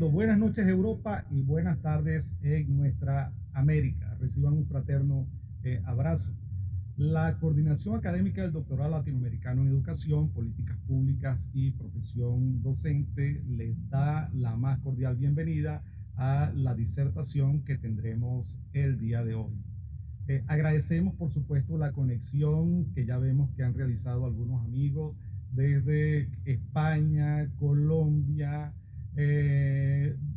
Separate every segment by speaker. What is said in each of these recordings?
Speaker 1: Buenas noches Europa y buenas tardes en nuestra América. Reciban un fraterno abrazo. La Coordinación Académica del Doctorado Latinoamericano en Educación, Políticas Públicas y Profesión Docente les da la más cordial bienvenida a la disertación que tendremos el día de hoy. Agradecemos, por supuesto, la conexión que ya vemos que han realizado algunos amigos desde España, Colombia,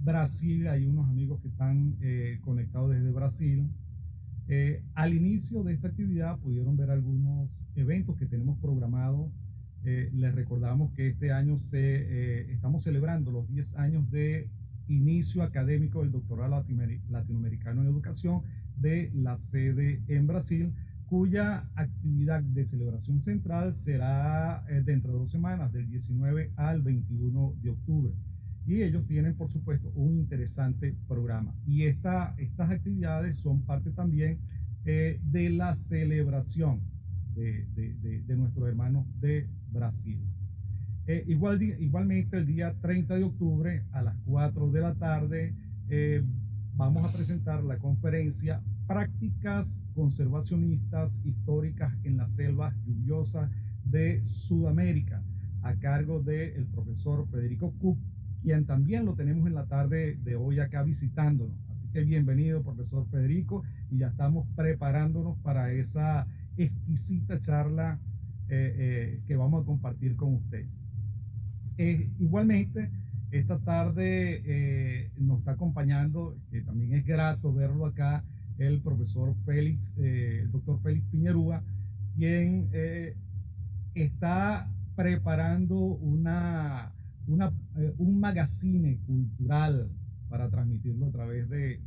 Speaker 1: Brasil. Hay unos amigos que están conectados desde Brasil. Al inicio de esta actividad pudieron ver algunos eventos que tenemos programados. Les recordamos que este año estamos celebrando los 10 años de inicio académico del doctorado latinoamericano en educación de la sede en Brasil, cuya actividad de celebración central será dentro de 2 semanas, del 19 al 21 de octubre. Y ellos tienen, por supuesto, un interesante programa. Y estas actividades son parte también de la celebración de nuestros hermanos de Brasil. Igualmente, el día 30 de octubre a las 4 de la tarde vamos a presentar la conferencia Prácticas conservacionistas históricas en las selvas lluviosas de Sudamérica, a cargo del profesor Federico Cook, quien también lo tenemos en la tarde de hoy acá visitándonos. Así que bienvenido, profesor Federico, y ya estamos preparándonos para esa exquisita charla que vamos a compartir con usted. Igualmente, esta tarde nos está acompañando, que también es grato verlo acá, el profesor Félix, el doctor Félix Piñerúa, quien está preparando un magazine cultural para transmitirlo a través de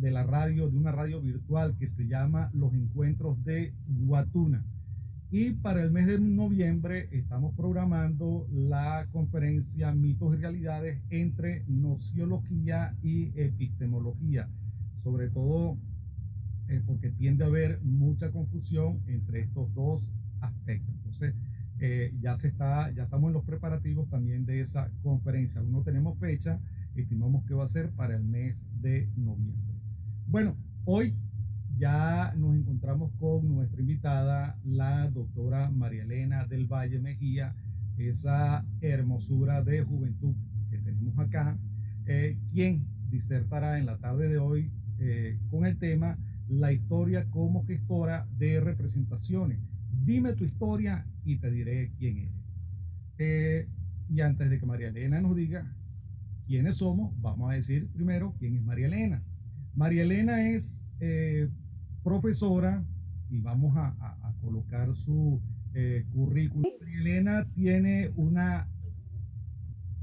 Speaker 1: la radio, de una radio virtual que se llama Los Encuentros de Guatuna. Y para el mes de noviembre estamos programando la conferencia Mitos y Realidades entre Nociología y Epistemología, sobre todo porque tiende a haber mucha confusión entre estos dos aspectos. Entonces, ya estamos en los preparativos también de esa conferencia. Aún no tenemos fecha, estimamos que va a ser para el mes de noviembre. Bueno, hoy ya nos encontramos con nuestra invitada, la doctora María Elena del Valle Mejía, esa hermosura de juventud que tenemos acá, quien disertará en la tarde de hoy con el tema La historia como gestora de representaciones. Dime tu historia y te diré quién eres. Y antes de que María Elena nos diga quiénes somos, vamos a decir primero quién es María Elena. María Elena es profesora, y vamos a colocar su currículum. María Elena tiene una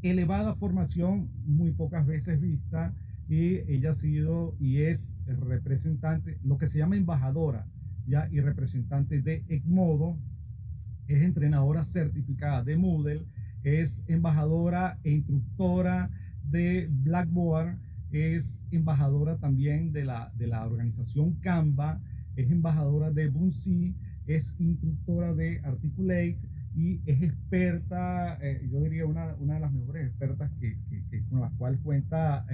Speaker 1: elevada formación muy pocas veces vista, y ella ha sido y es representante, lo que se llama embajadora, ya, y representante de Edmodo, es entrenadora certificada de Moodle, es embajadora e instructora de Blackboard, es embajadora también de la organización Canva, es embajadora de Bunzi, es instructora de Articulate y es experta, yo diría una de las mejores expertas con las cuales cuenta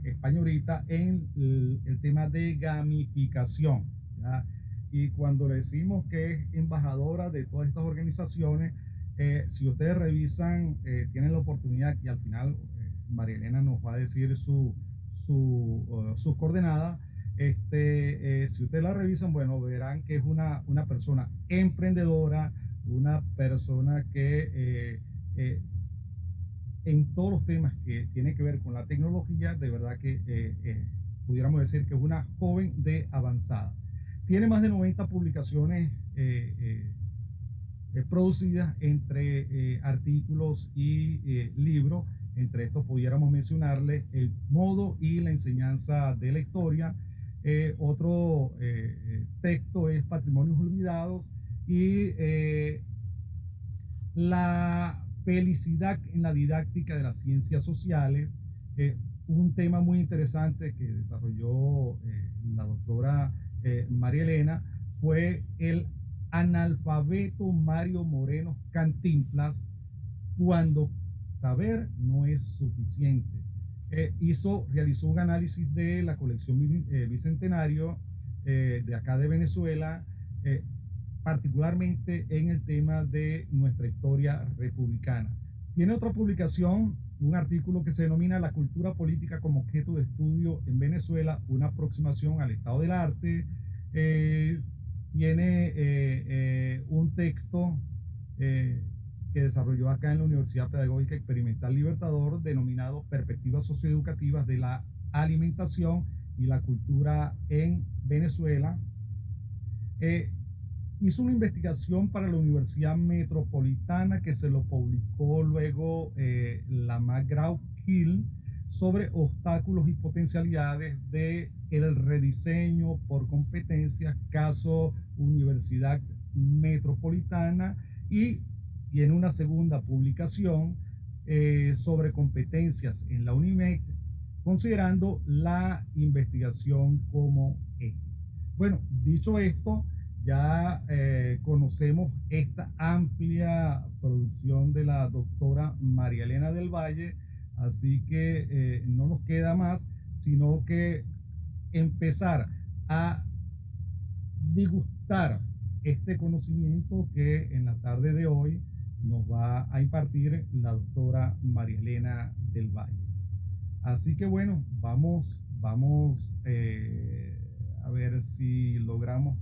Speaker 1: Españolita en el tema de gamificación, ¿ya? Y cuando le decimos que es embajadora de todas estas organizaciones, si ustedes revisan, tienen la oportunidad, y al final María Elena nos va a decir sus coordenadas. Si ustedes la revisan, bueno, verán que es una persona emprendedora, una persona que en todos los temas que tienen que ver con la tecnología, de verdad que pudiéramos decir que es una joven de avanzada. Tiene más de 90 publicaciones producidas entre artículos y libros. Entre estos pudiéramos mencionarle El modo y la enseñanza de la historia. Otro texto es Patrimonios Olvidados y La felicidad en la didáctica de las ciencias sociales. Un tema muy interesante que desarrolló la doctora María Elena fue el analfabeto Mario Moreno Cantinflas, cuando saber no es suficiente. Realizó un análisis de la colección Bicentenario de acá de Venezuela, particularmente en el tema de nuestra historia republicana. Tiene otra publicación, un artículo que se denomina La cultura política como objeto de estudio en Venezuela, una aproximación al estado del arte. Tiene un texto que desarrolló acá en la Universidad Pedagógica Experimental Libertador, denominado Perspectivas Socioeducativas de la Alimentación y la Cultura en Venezuela. Hizo una investigación para la Universidad Metropolitana que se lo publicó luego la McGraw-Hill sobre obstáculos y potencialidades de el rediseño por competencias, caso Universidad Metropolitana, y tiene una segunda publicación sobre competencias en la UNIMED, considerando la investigación como eje. Bueno, dicho esto, ya conocemos esta amplia producción de la doctora María Elena del Valle, así que no nos queda más sino que empezar a degustar este conocimiento que en la tarde de hoy nos va a impartir la doctora María Elena del Valle. Así que bueno, vamos a ver si logramos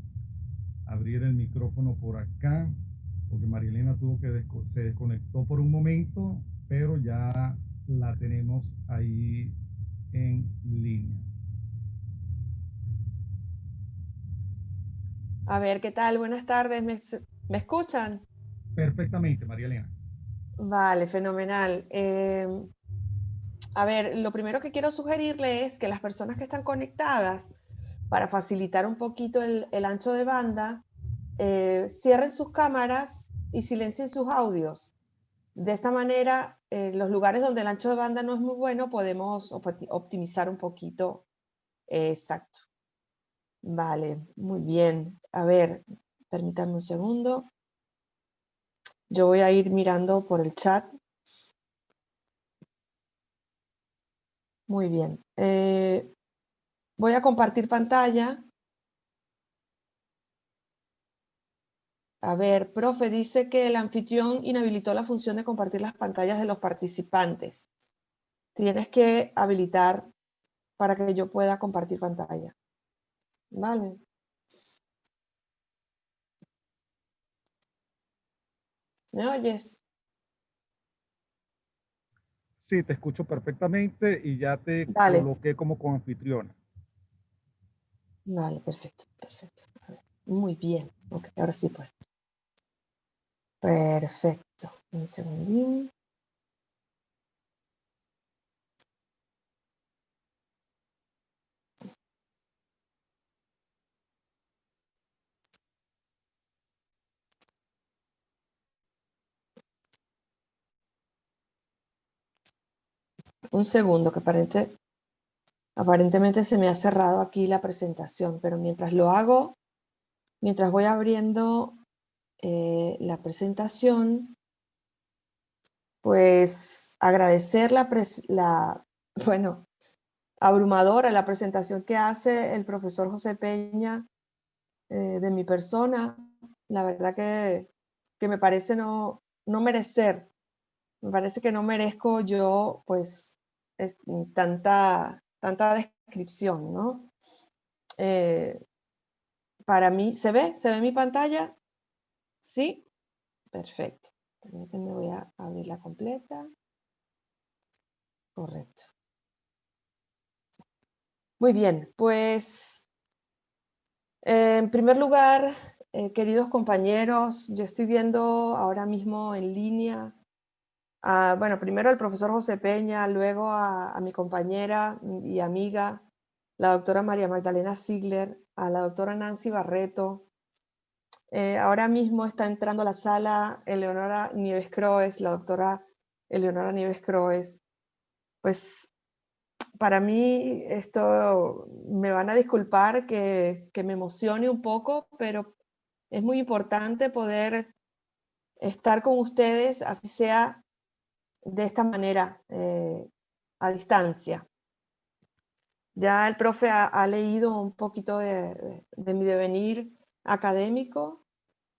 Speaker 1: abrir el micrófono por acá, porque María Elena se desconectó por un momento, pero ya la tenemos ahí en línea.
Speaker 2: A ver, ¿qué tal? Buenas tardes. ¿Me escuchan?
Speaker 1: Perfectamente, María Elena.
Speaker 2: Vale, fenomenal. A ver, lo primero que quiero sugerirle es que las personas que están conectadas, para facilitar un poquito el ancho de banda, cierren sus cámaras y silencien sus audios. De esta manera, los lugares donde el ancho de banda no es muy bueno, podemos optimizar un poquito. Exacto. Vale, muy bien. A ver, permítanme un segundo. Yo voy a ir mirando por el chat. Muy bien. Voy a compartir pantalla. A ver, profe, dice que el anfitrión inhabilitó la función de compartir las pantallas de los participantes. Tienes que habilitar para que yo pueda compartir pantalla. Vale. ¿Me oyes?
Speaker 1: Sí, te escucho perfectamente y ya te
Speaker 2: Vale.
Speaker 1: coloqué como coanfitriona.
Speaker 2: Vale, perfecto, perfecto. Muy bien. Ok, ahora sí puedo. Perfecto. Un segundín. Un segundo, que aparentemente se me ha cerrado aquí la presentación, pero mientras lo hago, mientras voy abriendo la presentación, pues agradecer bueno, abrumadora la presentación que hace el profesor José Peña de mi persona. La verdad que me parece no merecer, me parece que no merezco yo pues tanta descripción, ¿no? Para mí, ¿se ve? ¿Se ve mi pantalla? Sí, perfecto. Permítanme, voy a abrirla completa. Correcto. Muy bien, pues en primer lugar, queridos compañeros, yo estoy viendo ahora mismo en línea, bueno, primero al profesor José Peña, luego a mi compañera y amiga, la doctora María Magdalena Ziegler, a la doctora Nancy Barreto. Ahora mismo está entrando a la sala Eleonora Nieves Croes, la doctora Eleonora Nieves Croes. Pues para mí esto, me van a disculpar que me emocione un poco, pero es muy importante poder estar con ustedes, así sea de esta manera, a distancia. Ya el profe ha leído un poquito de mi devenir académico,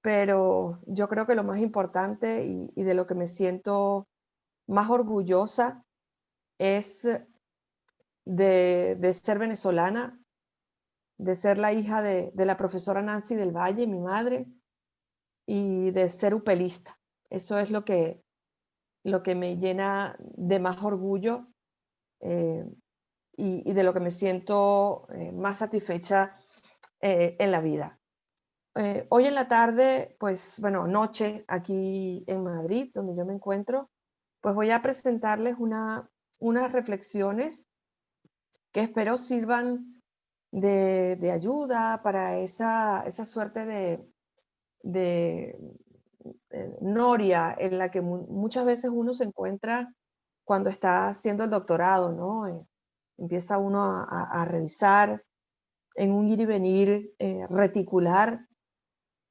Speaker 2: pero yo creo que lo más importante y de lo que me siento más orgullosa es de ser venezolana, de ser la hija de la profesora Nancy del Valle, mi madre, y de ser upelista. Eso es lo que me llena de más orgullo, eh, y de lo que me siento más satisfecha en la vida. Hoy en la tarde, pues bueno, noche aquí en Madrid, donde yo me encuentro, pues voy a presentarles unas reflexiones que espero sirvan de ayuda para esa suerte de noria en la que muchas veces uno se encuentra cuando está haciendo el doctorado, ¿no? Empieza uno a revisar en un ir y venir reticular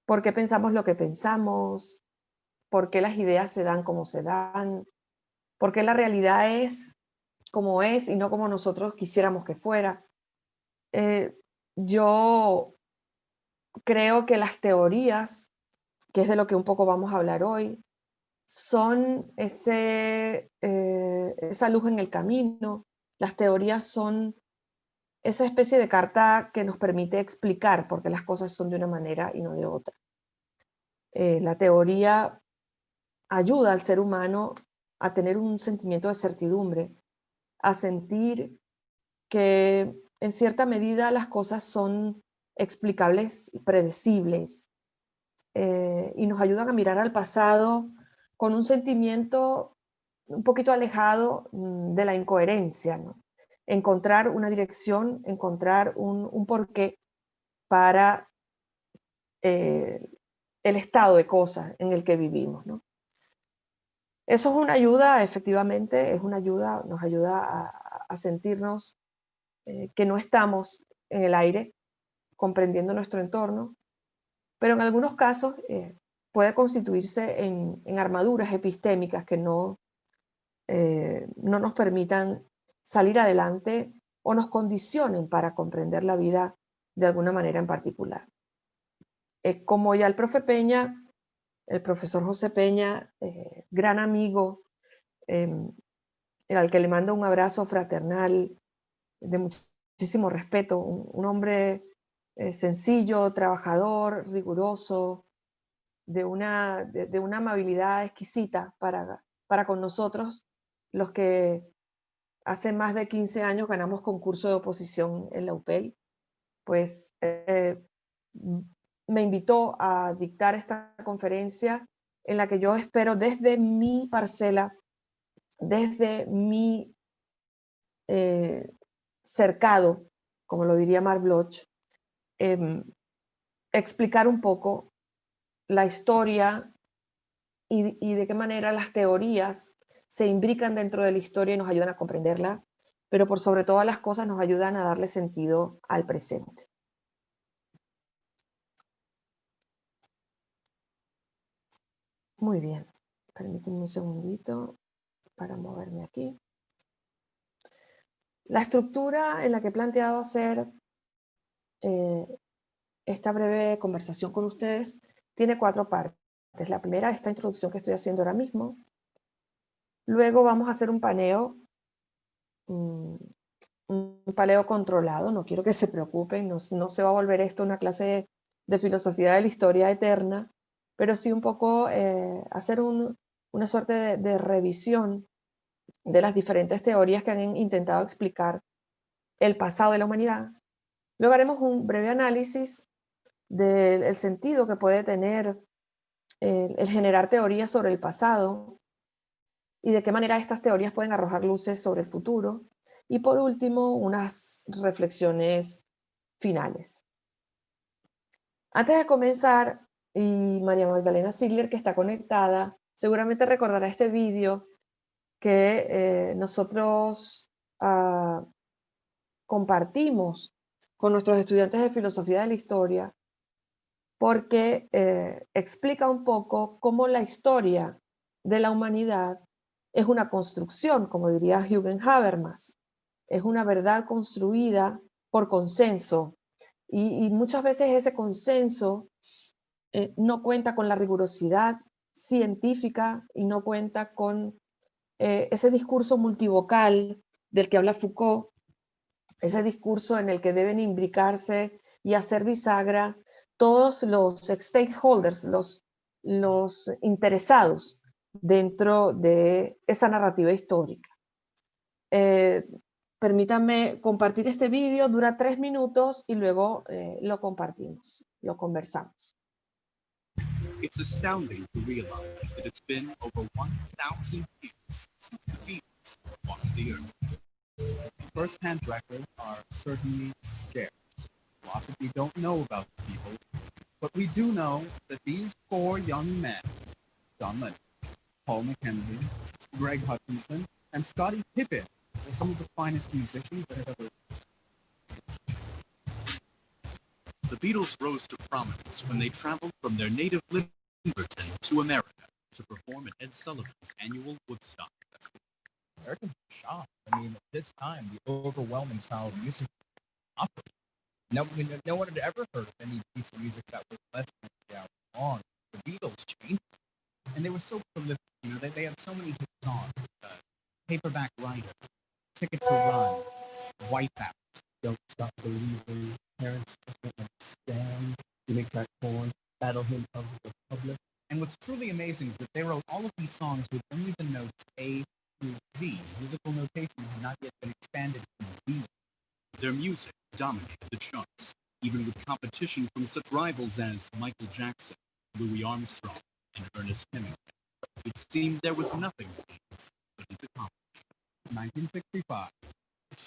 Speaker 2: por qué pensamos lo que pensamos, por qué las ideas se dan como se dan, por qué la realidad es como es y no como nosotros quisiéramos que fuera. Yo creo que las teorías, que es de lo que un poco vamos a hablar hoy, son esa luz en el camino. Las teorías son esa especie de carta que nos permite explicar por qué las cosas son de una manera y no de otra. La teoría ayuda al ser humano a tener un sentimiento de certidumbre, a sentir que en cierta medida las cosas son explicables y predecibles, y nos ayudan a mirar al pasado con un sentimiento un poquito alejado de la incoherencia, ¿no? Encontrar una dirección, encontrar un porqué para el estado de cosas en el que vivimos, ¿no? Eso es una ayuda, efectivamente, es una ayuda, nos ayuda a sentirnos que no estamos en el aire, comprendiendo nuestro entorno, pero en algunos casos puede constituirse en armaduras epistémicas que no nos permitan salir adelante o nos condicionen para comprender la vida de alguna manera en particular. Como ya el profe Peña, el profesor José Peña, gran amigo, al que le mando un abrazo fraternal de muchísimo respeto, un hombre sencillo, trabajador, riguroso, de una amabilidad exquisita para con nosotros, los que hace más de 15 años ganamos concurso de oposición en la UPEL, pues me invitó a dictar esta conferencia en la que yo espero desde mi parcela, desde mi cercado, como lo diría Marc Bloch, explicar un poco la historia y de qué manera las teorías se imbrican dentro de la historia y nos ayudan a comprenderla, pero por sobre todas las cosas nos ayudan a darle sentido al presente. Muy bien, permítanme un segundito para moverme aquí. La estructura en la que he planteado hacer esta breve conversación con ustedes tiene 4 partes. La primera, esta introducción que estoy haciendo ahora mismo. Luego vamos a hacer un paneo controlado, no quiero que se preocupen, no se va a volver esto una clase de filosofía de la historia eterna, pero sí un poco hacer una suerte de revisión de las diferentes teorías que han intentado explicar el pasado de la humanidad. Luego haremos un breve análisis del sentido que puede tener el generar teorías sobre el pasado y de qué manera estas teorías pueden arrojar luces sobre el futuro. Y por último, unas reflexiones finales. Antes de comenzar, y María Magdalena Ziegler, que está conectada, seguramente recordará este vídeo que nosotros compartimos con nuestros estudiantes de filosofía de la historia, porque explica un poco cómo la historia de la humanidad es una construcción, como diría Jürgen Habermas. Es una verdad construida por consenso. Y muchas veces ese consenso no cuenta con la rigurosidad científica y no cuenta con ese discurso multivocal del que habla Foucault, ese discurso en el que deben imbricarse y hacer bisagra todos los stakeholders, los interesados dentro de esa narrativa histórica. Permítanme compartir este vídeo, dura 3 minutos y luego lo compartimos, lo conversamos.
Speaker 3: It's astounding to realize that it's been over 1,000 years since the Beatles walked the earth. First-hand records are certainly scarce. A lot of you don't know about the Beatles, but we do know that these 4 young men, John Lennon, Paul McKenzie, Greg Hutchinson, and Scottie Pippen, are some of the finest musicians that have ever lived. The Beatles rose to prominence when they traveled from their native Limberton to America to perform at Ed Sullivan's annual Woodstock Festival.
Speaker 4: Americans were shocked. I mean, at this time, the overwhelming style of music was opera. No one had ever heard of any piece of music that was less than 3 hours long. The Beatles changed it. And they were so prolific. You know, they had so many hit songs. Paperback Writer, Ticket to Run, Wipeout, Don't Stop Believing, Parents Don't Understand, You Make That Corn, Battle Hymn of the Republic.
Speaker 3: And what's truly amazing is that they wrote all of these songs with only the notes A through V. Musical notation had not yet been expanded to B. Their music dominated the charts, even with competition from such rivals as Michael Jackson, Louis Armstrong, and Ernest Hemingway. It seemed there was nothing the Beatles couldn't accomplish.
Speaker 4: 1965,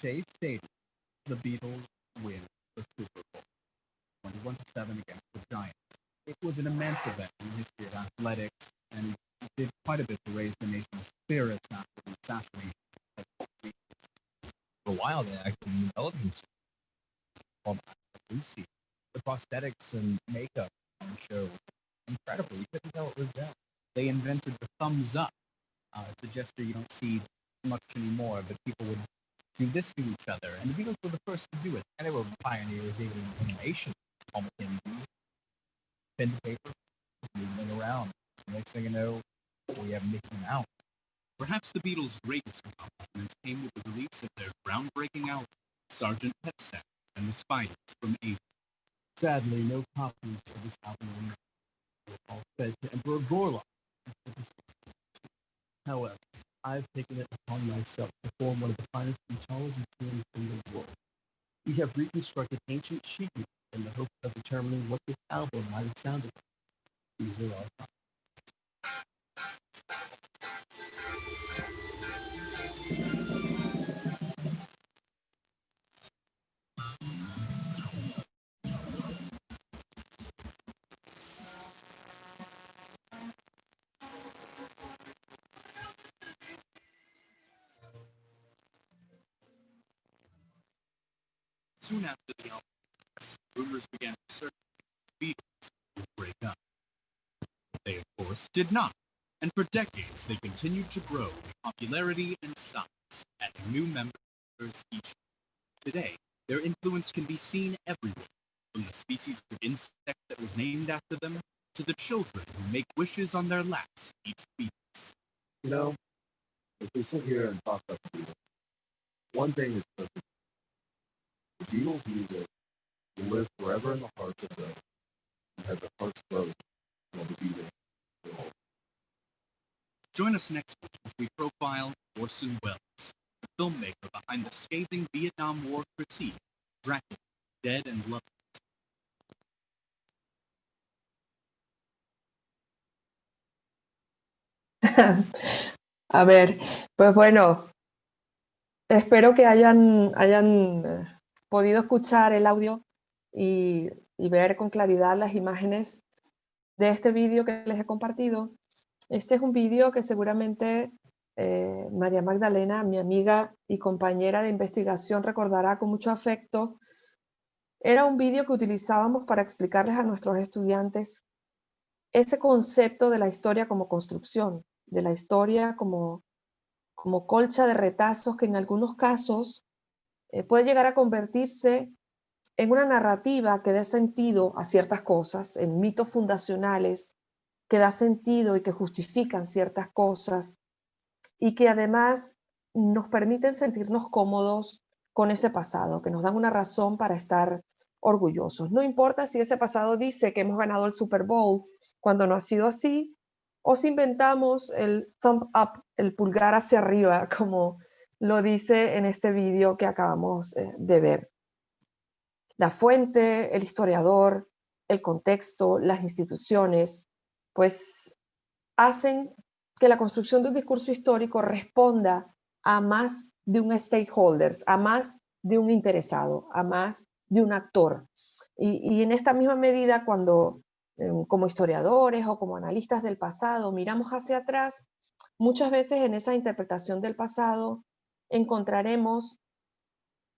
Speaker 4: Shea Stadium, the Beatles win the Super Bowl, 21-7 against the Giants. It was an immense event in the history of athletics, and it did quite a bit to raise the nation's spirits after the assassination of Kennedy. For a while, they actually developed called Lucy. The prosthetics and makeup on the show was incredible. You couldn't tell it was them. They invented the thumbs up. It's a gesture you don't see much anymore, but people would do this to each other, and the Beatles were the first to do it. And they were pioneers even in animation. Paul McKenzie, pen to paper, moving around. Next thing you know, we have Mickey Mouse.
Speaker 3: Perhaps the Beatles' greatest accomplishments came with the release of their groundbreaking album, Sgt. Pepper and the Spiders from Asia.
Speaker 4: Sadly, no copies of this album were all fed to Emperor Gorlock. However, I've taken it upon myself to form one of the finest mythology theories in the world. We have reconstructed ancient sheet music in the hope of determining what this album might have sounded like. These are our thoughts.
Speaker 3: Soon after the album, rumors began to circulate the Beatles would break up. They, of course, did not, and for decades they continued to grow in popularity and size, adding new members each year. Today, their influence can be seen everywhere, from the species of insect that was named after them to the children who make wishes on their laps each Beatles.
Speaker 5: You know, if we sit here and talk about the Beatles, one thing is perfect. The Beatles' music will live forever in the hearts of those who had the hearts closed while the Beatles.
Speaker 3: Join us next week as we profile Orson Welles, the filmmaker behind the scathing Vietnam War critique, Dracula, Dead and Lovely.
Speaker 2: A ver, pues bueno, espero que hayan podido escuchar el audio y ver con claridad las imágenes de este vídeo que les he compartido. Este es un vídeo que seguramente María Magdalena, mi amiga y compañera de investigación, recordará con mucho afecto. Era un vídeo que utilizábamos para explicarles a nuestros estudiantes ese concepto de la historia como construcción, de la historia como como colcha de retazos que en algunos casos puede llegar a convertirse en una narrativa que dé sentido a ciertas cosas, en mitos fundacionales que da sentido y que justifican ciertas cosas y que además nos permiten sentirnos cómodos con ese pasado, que nos dan una razón para estar orgullosos. No importa si ese pasado dice que hemos ganado el Super Bowl cuando no ha sido así, o si inventamos el thumb up, el pulgar hacia arriba, como lo dice en este vídeo que acabamos de ver. La fuente, el historiador, el contexto, las instituciones, pues hacen que la construcción de un discurso histórico responda a más de un stakeholder, a más de un interesado, a más de un actor. Y en esta misma medida, cuando como historiadores o como analistas del pasado miramos hacia atrás, muchas veces en esa interpretación del pasado encontraremos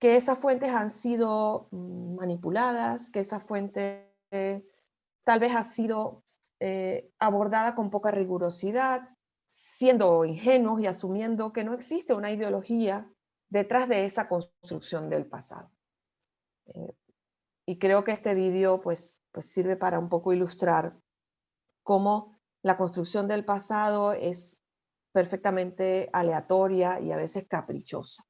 Speaker 2: que esas fuentes han sido manipuladas, que esa fuente tal vez ha sido abordada con poca rigurosidad, siendo ingenuos y asumiendo que no existe una ideología detrás de esa construcción del pasado. Y creo que este vídeo pues sirve para un poco ilustrar cómo la construcción del pasado es perfectamente aleatoria y a veces caprichosa.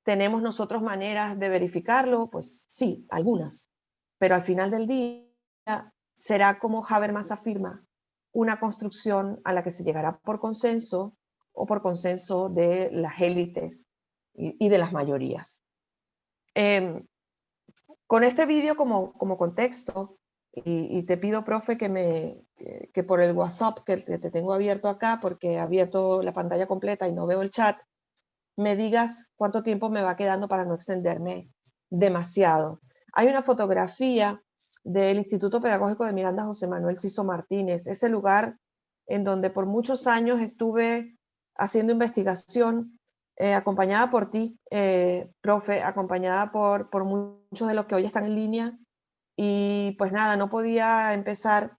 Speaker 2: ¿Tenemos nosotros maneras de verificarlo? Pues sí, algunas. Pero al final del día será, como Habermas afirma, una construcción a la que se llegará por consenso o por consenso de las élites y de las mayorías. Con este vídeo como contexto, y te pido, profe, que por el WhatsApp que te tengo abierto acá, porque he abierto la pantalla completa y no veo el chat, me digas cuánto tiempo me va quedando para no extenderme demasiado. Hay una fotografía del Instituto Pedagógico de Miranda José Manuel Ciso Martínez, ese lugar en donde por muchos años estuve haciendo investigación, acompañada por ti, profe, acompañada por muchos de los que hoy están en línea. Y pues nada, no podía empezar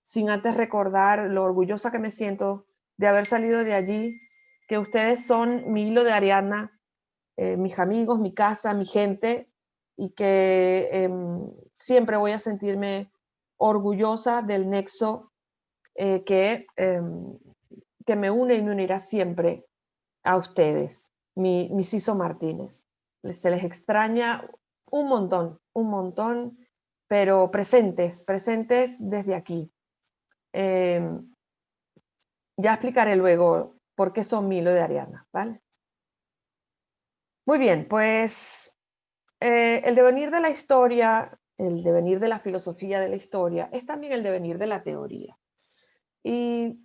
Speaker 2: sin antes recordar lo orgullosa que me siento de haber salido de allí, que ustedes son mi hilo de Ariadna, mis amigos, mi casa, mi gente, y que siempre voy a sentirme orgullosa del nexo que me une y me unirá siempre a ustedes, mi Ciso Martínez. Se les extraña un montón, pero presentes desde aquí. Ya explicaré luego por qué son Milo de Ariadna, ¿vale? Muy bien, pues el devenir de la historia, el devenir de la filosofía de la historia, es también el devenir de la teoría. ¿Y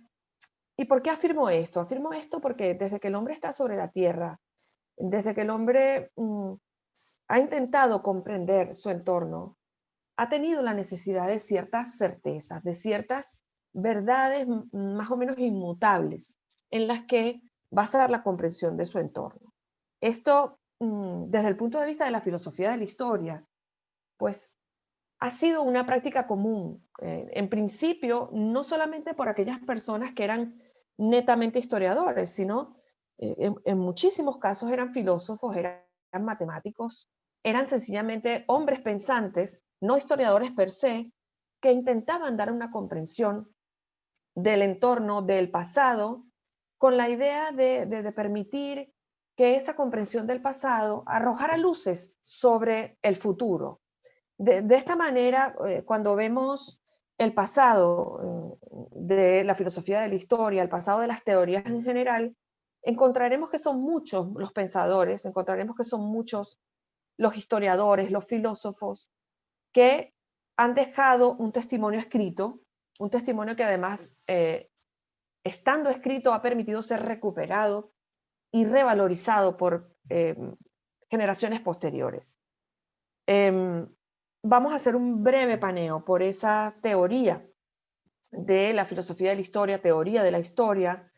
Speaker 2: por qué afirmo esto? Afirmo esto porque desde que el hombre está sobre la tierra, desde que el hombre ha intentado comprender su entorno, ha tenido la necesidad de ciertas certezas, de ciertas verdades más o menos inmutables en las que basar la comprensión de su entorno. Esto, desde el punto de vista de la filosofía de la historia, pues ha sido una práctica común, en principio, no solamente por aquellas personas que eran netamente historiadores, sino en muchísimos casos eran filósofos, eran matemáticos, eran sencillamente hombres pensantes, no historiadores per se, que intentaban dar una comprensión del entorno, del pasado, con la idea de permitir que esa comprensión del pasado arrojara luces sobre el futuro. De esta manera, cuando vemos el pasado de la filosofía de la historia, el pasado de las teorías en general, encontraremos que son muchos los pensadores, encontraremos que son muchos los historiadores, los filósofos, que han dejado un testimonio escrito, un testimonio que además, estando escrito, ha permitido ser recuperado y revalorizado por generaciones posteriores. Vamos a hacer un breve paneo por esa teoría de la filosofía de la historia, teoría de la historia,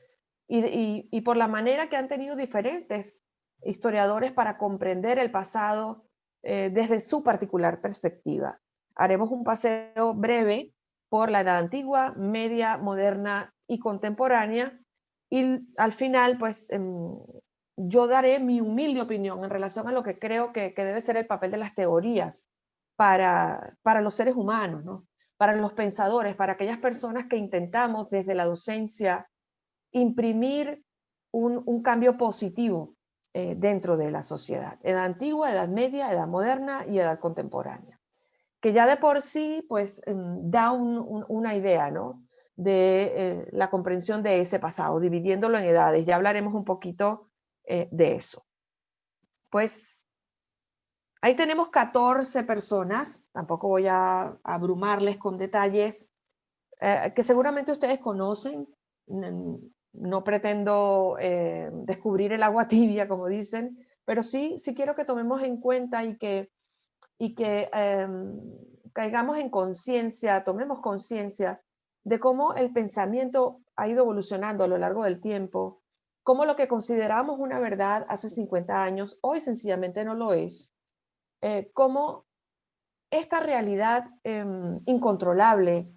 Speaker 2: y por la manera que han tenido diferentes historiadores para comprender el pasado desde su particular perspectiva. Haremos un paseo breve por la Edad Antigua, Media, Moderna y Contemporánea, Y al final, pues, yo daré mi humilde opinión en relación a lo que creo que debe ser el papel de las teorías para los seres humanos, ¿no? Para los pensadores, para aquellas personas que intentamos desde la docencia imprimir un cambio positivo dentro de la sociedad. Edad antigua, edad media, edad moderna y edad contemporánea. Que ya de por sí, pues, da una idea, ¿no? De la comprensión de ese pasado, dividiéndolo en edades. Ya hablaremos un poquito de eso. Pues ahí tenemos 14 personas, tampoco voy a abrumarles con detalles que seguramente ustedes conocen. No pretendo descubrir el agua tibia, como dicen, pero sí quiero que tomemos en cuenta y que caigamos en conciencia, tomemos conciencia de cómo el pensamiento ha ido evolucionando a lo largo del tiempo, cómo lo que consideramos una verdad hace 50 años, hoy sencillamente no lo es, cómo esta realidad incontrolable,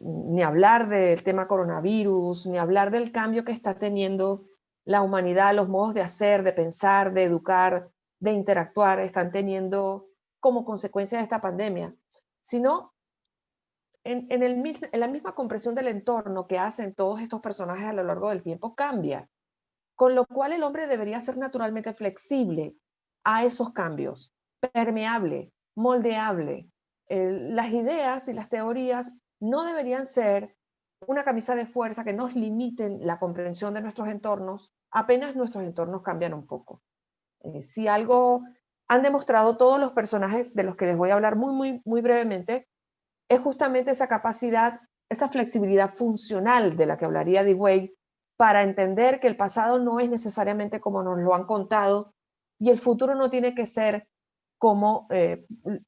Speaker 2: ni hablar del tema coronavirus, ni hablar del cambio que está teniendo la humanidad, los modos de hacer, de pensar, de educar, de interactuar, están teniendo como consecuencia de esta pandemia, sino en la misma comprensión del entorno que hacen todos estos personajes a lo largo del tiempo cambia, con lo cual el hombre debería ser naturalmente flexible a esos cambios, permeable, moldeable. Las ideas y las teorías no deberían ser una camisa de fuerza que nos limiten la comprensión de nuestros entornos apenas nuestros entornos cambian un poco. Si algo han demostrado todos los personajes de los que les voy a hablar muy brevemente, es justamente esa capacidad, esa flexibilidad funcional de la que hablaría Dewey, para entender que el pasado no es necesariamente como nos lo han contado y el futuro no tiene que ser como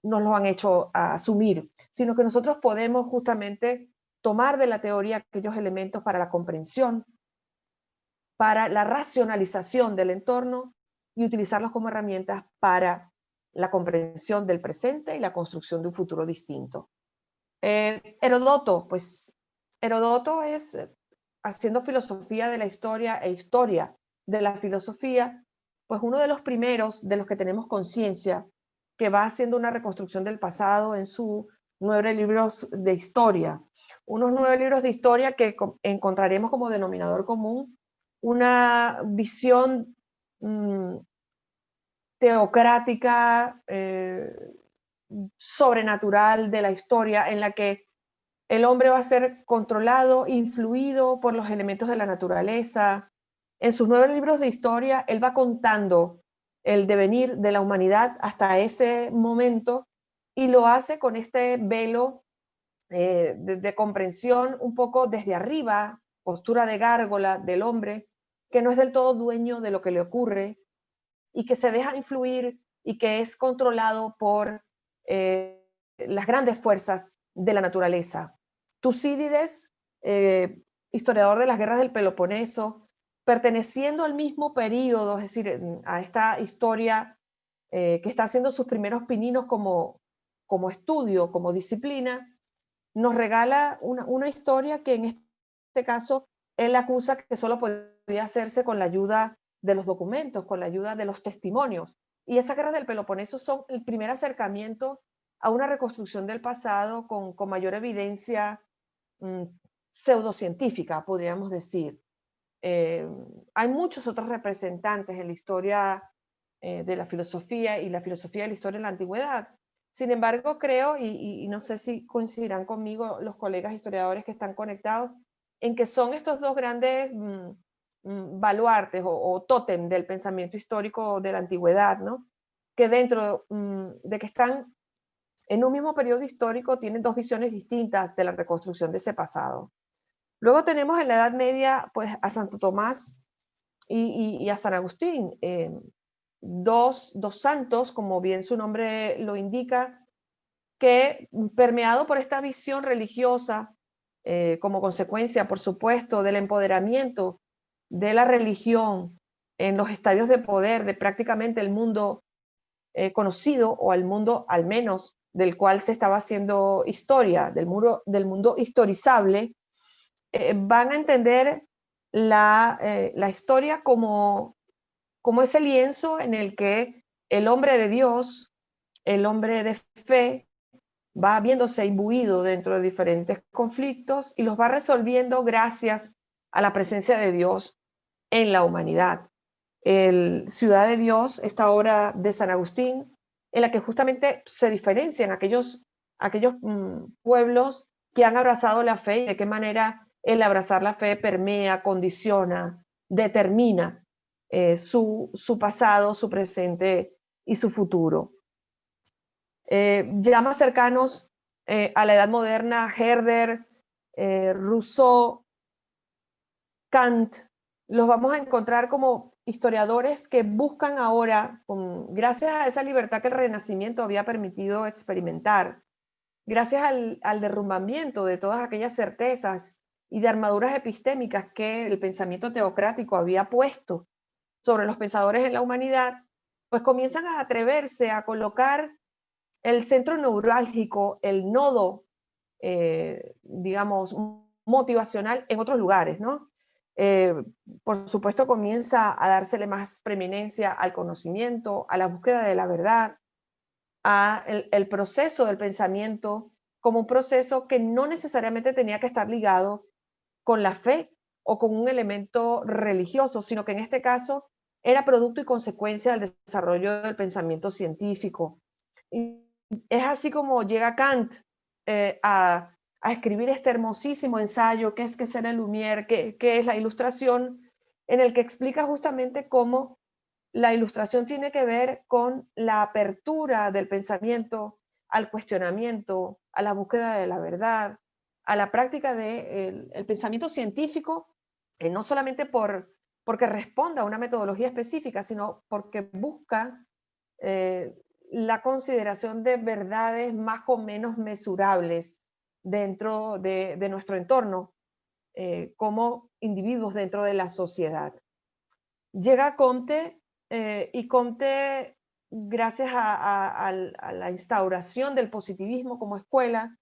Speaker 2: nos lo han hecho asumir, sino que nosotros podemos justamente tomar de la teoría aquellos elementos para la comprensión, para la racionalización del entorno y utilizarlos como herramientas para la comprensión del presente y la construcción de un futuro distinto. Heródoto, pues Heródoto es, haciendo filosofía de la historia e historia de la filosofía, pues uno de los primeros de los que tenemos conciencia que va haciendo una reconstrucción del pasado en sus 9 libros de historia. Unos 9 libros de historia que encontraremos como denominador común una visión teocrática, sobrenatural de la historia, en la que el hombre va a ser controlado, influido por los elementos de la naturaleza. En sus 9 libros de historia, él va contando el devenir de la humanidad hasta ese momento y lo hace con este velo de comprensión un poco desde arriba, postura de gárgola del hombre, que no es del todo dueño de lo que le ocurre y que se deja influir y que es controlado por las grandes fuerzas de la naturaleza. Tucídides, historiador de las guerras del Peloponeso, perteneciendo al mismo periodo, es decir, a esta historia que está haciendo sus primeros pininos como estudio, como disciplina, nos regala una historia que en este caso él acusa que solo podía hacerse con la ayuda de los documentos, con la ayuda de los testimonios. Y esas guerras del Peloponeso son el primer acercamiento a una reconstrucción del pasado con mayor evidencia pseudocientífica, podríamos decir. Hay muchos otros representantes en la historia de la filosofía y la filosofía de la historia en la antigüedad. Sin embargo, creo, y no sé si coincidirán conmigo los colegas historiadores que están conectados, en que son estos dos grandes baluartes o tótem del pensamiento histórico de la antigüedad, ¿no? Que dentro de que están en un mismo periodo histórico tienen dos visiones distintas de la reconstrucción de ese pasado. Luego tenemos en la Edad Media pues, a Santo Tomás y a San Agustín, dos santos, como bien su nombre lo indica, que permeado por esta visión religiosa, como consecuencia, por supuesto, del empoderamiento de la religión en los estadios de poder de prácticamente el mundo conocido, o al mundo al menos del cual se estaba haciendo historia, del mundo historizable, van a entender la historia como ese lienzo en el que el hombre de Dios, el hombre de fe, va viéndose imbuido dentro de diferentes conflictos y los va resolviendo gracias a la presencia de Dios en la humanidad. El Ciudad de Dios, esta obra de San Agustín, en la que justamente se diferencian aquellos pueblos que han abrazado la fe y de qué manera el abrazar la fe permea, condiciona, determina su pasado, su presente y su futuro. Ya más cercanos a la edad moderna, Herder, Rousseau, Kant, los vamos a encontrar como historiadores que buscan ahora, gracias a esa libertad que el Renacimiento había permitido experimentar, gracias al derrumbamiento de todas aquellas certezas y de armaduras epistémicas que el pensamiento teocrático había puesto sobre los pensadores en la humanidad, pues comienzan a atreverse a colocar el centro neurálgico, el nodo, digamos, motivacional en otros lugares, ¿no? Por supuesto, comienza a dársele más preeminencia al conocimiento, a la búsqueda de la verdad, a el proceso del pensamiento como un proceso que no necesariamente tenía que estar ligado con la fe o con un elemento religioso, sino que en este caso era producto y consecuencia del desarrollo del pensamiento científico. Y es así como llega Kant a escribir este hermosísimo ensayo, ¿qué es que ser el Lumière? ¿Qué es la ilustración? En el que explica justamente cómo la ilustración tiene que ver con la apertura del pensamiento al cuestionamiento, a la búsqueda de la verdad, a la práctica del pensamiento científico, no solamente porque responda a una metodología específica, sino porque busca la consideración de verdades más o menos mesurables dentro de nuestro entorno, como individuos dentro de la sociedad. Llega Comte y Comte, gracias a la instauración del positivismo como escuela,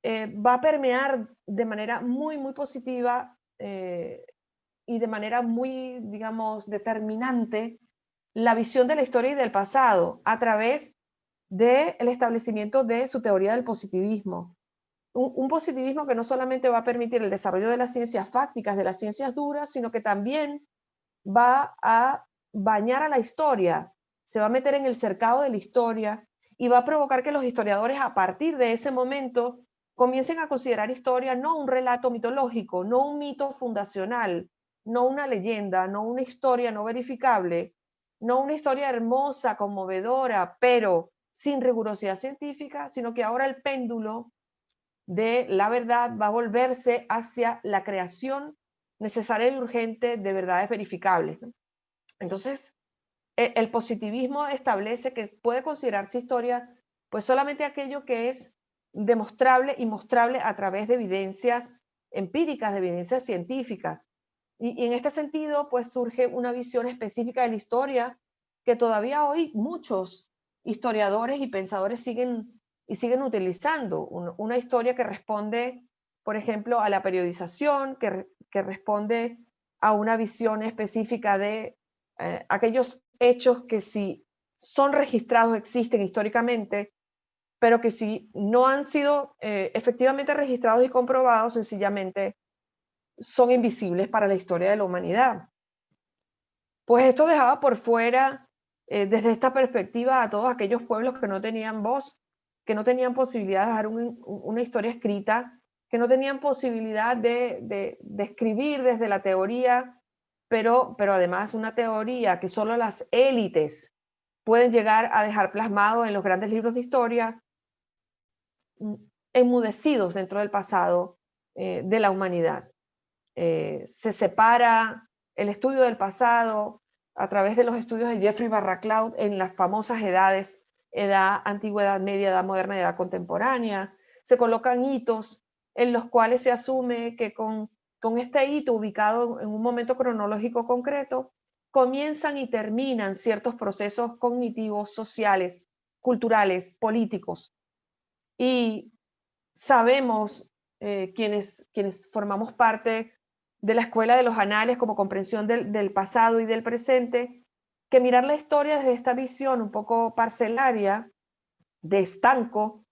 Speaker 2: va a permear de manera muy, muy positiva y de manera muy, digamos, determinante la visión de la historia y del pasado a través del establecimiento de su teoría del positivismo. Un positivismo que no solamente va a permitir el desarrollo de las ciencias fácticas, de las ciencias duras, sino que también va a bañar a la historia, se va a meter en el cercado de la historia y va a provocar que los historiadores a partir de ese momento comiencen a considerar historia no un relato mitológico, no un mito fundacional, no una leyenda, no una historia no verificable, no una historia hermosa, conmovedora, pero sin rigurosidad científica, sino que ahora el péndulo de la verdad va a volverse hacia la creación necesaria y urgente de verdades verificables, ¿no? Entonces, el positivismo establece que puede considerarse historia pues solamente aquello que es demostrable y mostrable a través de evidencias empíricas, de evidencias científicas. Y en este sentido, pues surge una visión específica de la historia que todavía hoy muchos historiadores y pensadores siguen utilizando. Una historia que responde, por ejemplo, a la periodización, que responde a una visión específica de aquellos hechos que si son registrados existen históricamente, pero que si no han sido efectivamente registrados y comprobados, sencillamente son invisibles para la historia de la humanidad. Pues esto dejaba por fuera, desde esta perspectiva, a todos aquellos pueblos que no tenían voz, que no tenían posibilidad de dar una historia escrita, que no tenían posibilidad de escribir desde la teoría, pero además una teoría que solo las élites pueden llegar a dejar plasmado en los grandes libros de historia, enmudecidos dentro del pasado de la humanidad. Se separa el estudio del pasado a través de los estudios de Jeffrey Barraclough en las famosas edades, edad antigua, edad media, edad moderna y edad contemporánea. Se colocan hitos en los cuales se asume que con este hito ubicado en un momento cronológico concreto, comienzan y terminan ciertos procesos cognitivos, sociales, culturales, políticos. Y sabemos, quienes formamos parte de la escuela de los anales como comprensión del pasado y del presente, que mirar la historia desde esta visión un poco parcelaria, de estanco,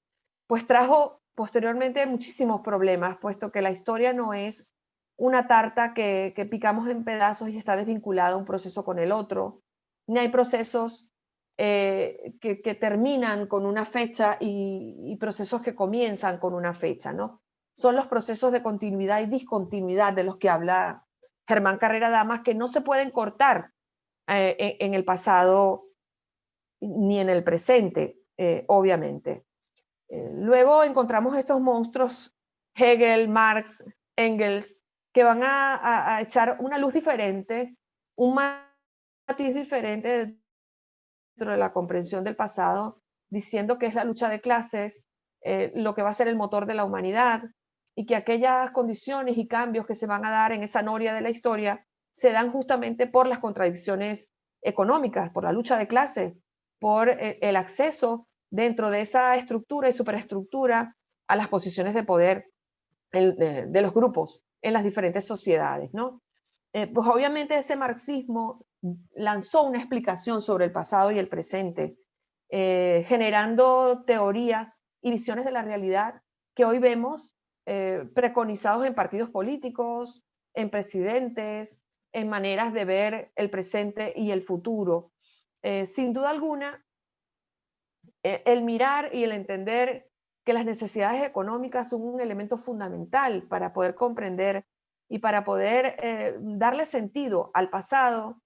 Speaker 2: pues trajo posteriormente muchísimos problemas, puesto que la historia no es una tarta que picamos en pedazos y está desvinculada un proceso con el otro, ni hay procesos que terminan con una fecha y procesos que comienzan con una fecha, ¿no? Son los procesos de continuidad y discontinuidad de los que habla Germán Carrera Damas, que no se pueden cortar en el pasado ni en el presente, obviamente. Luego encontramos estos monstruos, Hegel, Marx, Engels, que van a echar una luz diferente, un matiz diferente dentro de la comprensión del pasado, diciendo que es la lucha de clases lo que va a ser el motor de la humanidad, y que aquellas condiciones y cambios que se van a dar en esa noria de la historia se dan justamente por las contradicciones económicas, por la lucha de clases, por el acceso dentro de esa estructura y superestructura a las posiciones de poder de los grupos en las diferentes sociedades, ¿no? Pues obviamente ese marxismo lanzó una explicación sobre el pasado y el presente, generando teorías y visiones de la realidad que hoy vemos preconizados en partidos políticos, en presidentes, en maneras de ver el presente y el futuro. Sin duda alguna, el mirar y el entender que las necesidades económicas son un elemento fundamental para poder comprender y para poder darle sentido al pasado,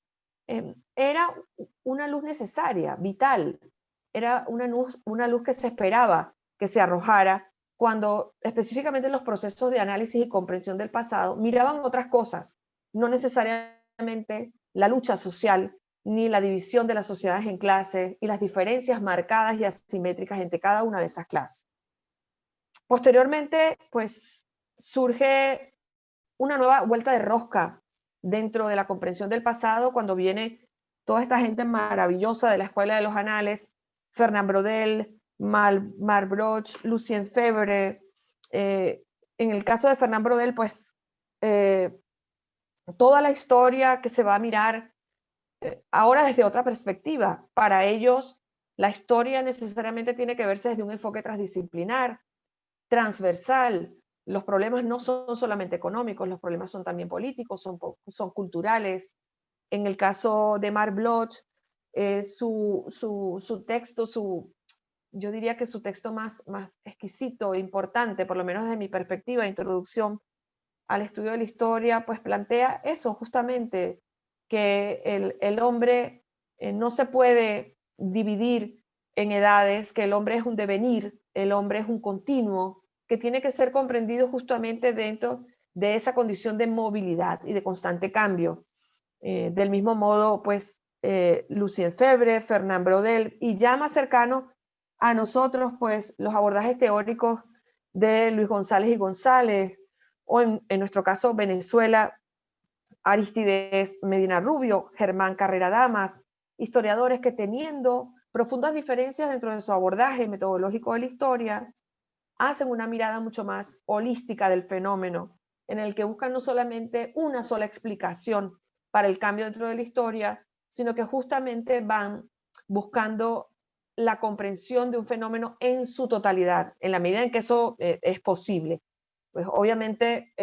Speaker 2: era una luz necesaria, vital, era una luz que se esperaba que se arrojara cuando específicamente los procesos de análisis y comprensión del pasado miraban otras cosas, no necesariamente la lucha social, ni la división de las sociedades en clases y las diferencias marcadas y asimétricas entre cada una de esas clases. Posteriormente, pues surge una nueva vuelta de rosca dentro de la comprensión del pasado cuando viene toda esta gente maravillosa de la Escuela de los Anales, Fernand Braudel, Marc Bloch, Lucien Febvre. En el caso de Fernand Braudel, pues toda la historia que se va a mirar ahora desde otra perspectiva. Para ellos, la historia necesariamente tiene que verse desde un enfoque transdisciplinar, transversal. Los problemas no son solamente económicos, los problemas son también políticos, son culturales. En el caso de Marc Bloch, su texto, yo diría que su texto más exquisito e importante, por lo menos desde mi perspectiva de introducción al estudio de la historia, pues plantea eso justamente, que el hombre no se puede dividir en edades, que el hombre es un devenir, el hombre es un continuo, que tiene que ser comprendido justamente dentro de esa condición de movilidad y de constante cambio. Del mismo modo, pues, Lucien Febvre, Fernand Braudel, y ya más cercano a nosotros, pues, los abordajes teóricos de Luis González y González, o en nuestro caso, Venezuela, Aristides Medina Rubio, Germán Carrera Damas, historiadores que, teniendo profundas diferencias dentro de su abordaje metodológico de la historia, hacen una mirada mucho más holística del fenómeno, en el que buscan no solamente una sola explicación para el cambio dentro de la historia, sino que justamente van buscando la comprensión de un fenómeno en su totalidad, en la medida en que eso es posible. Pues obviamente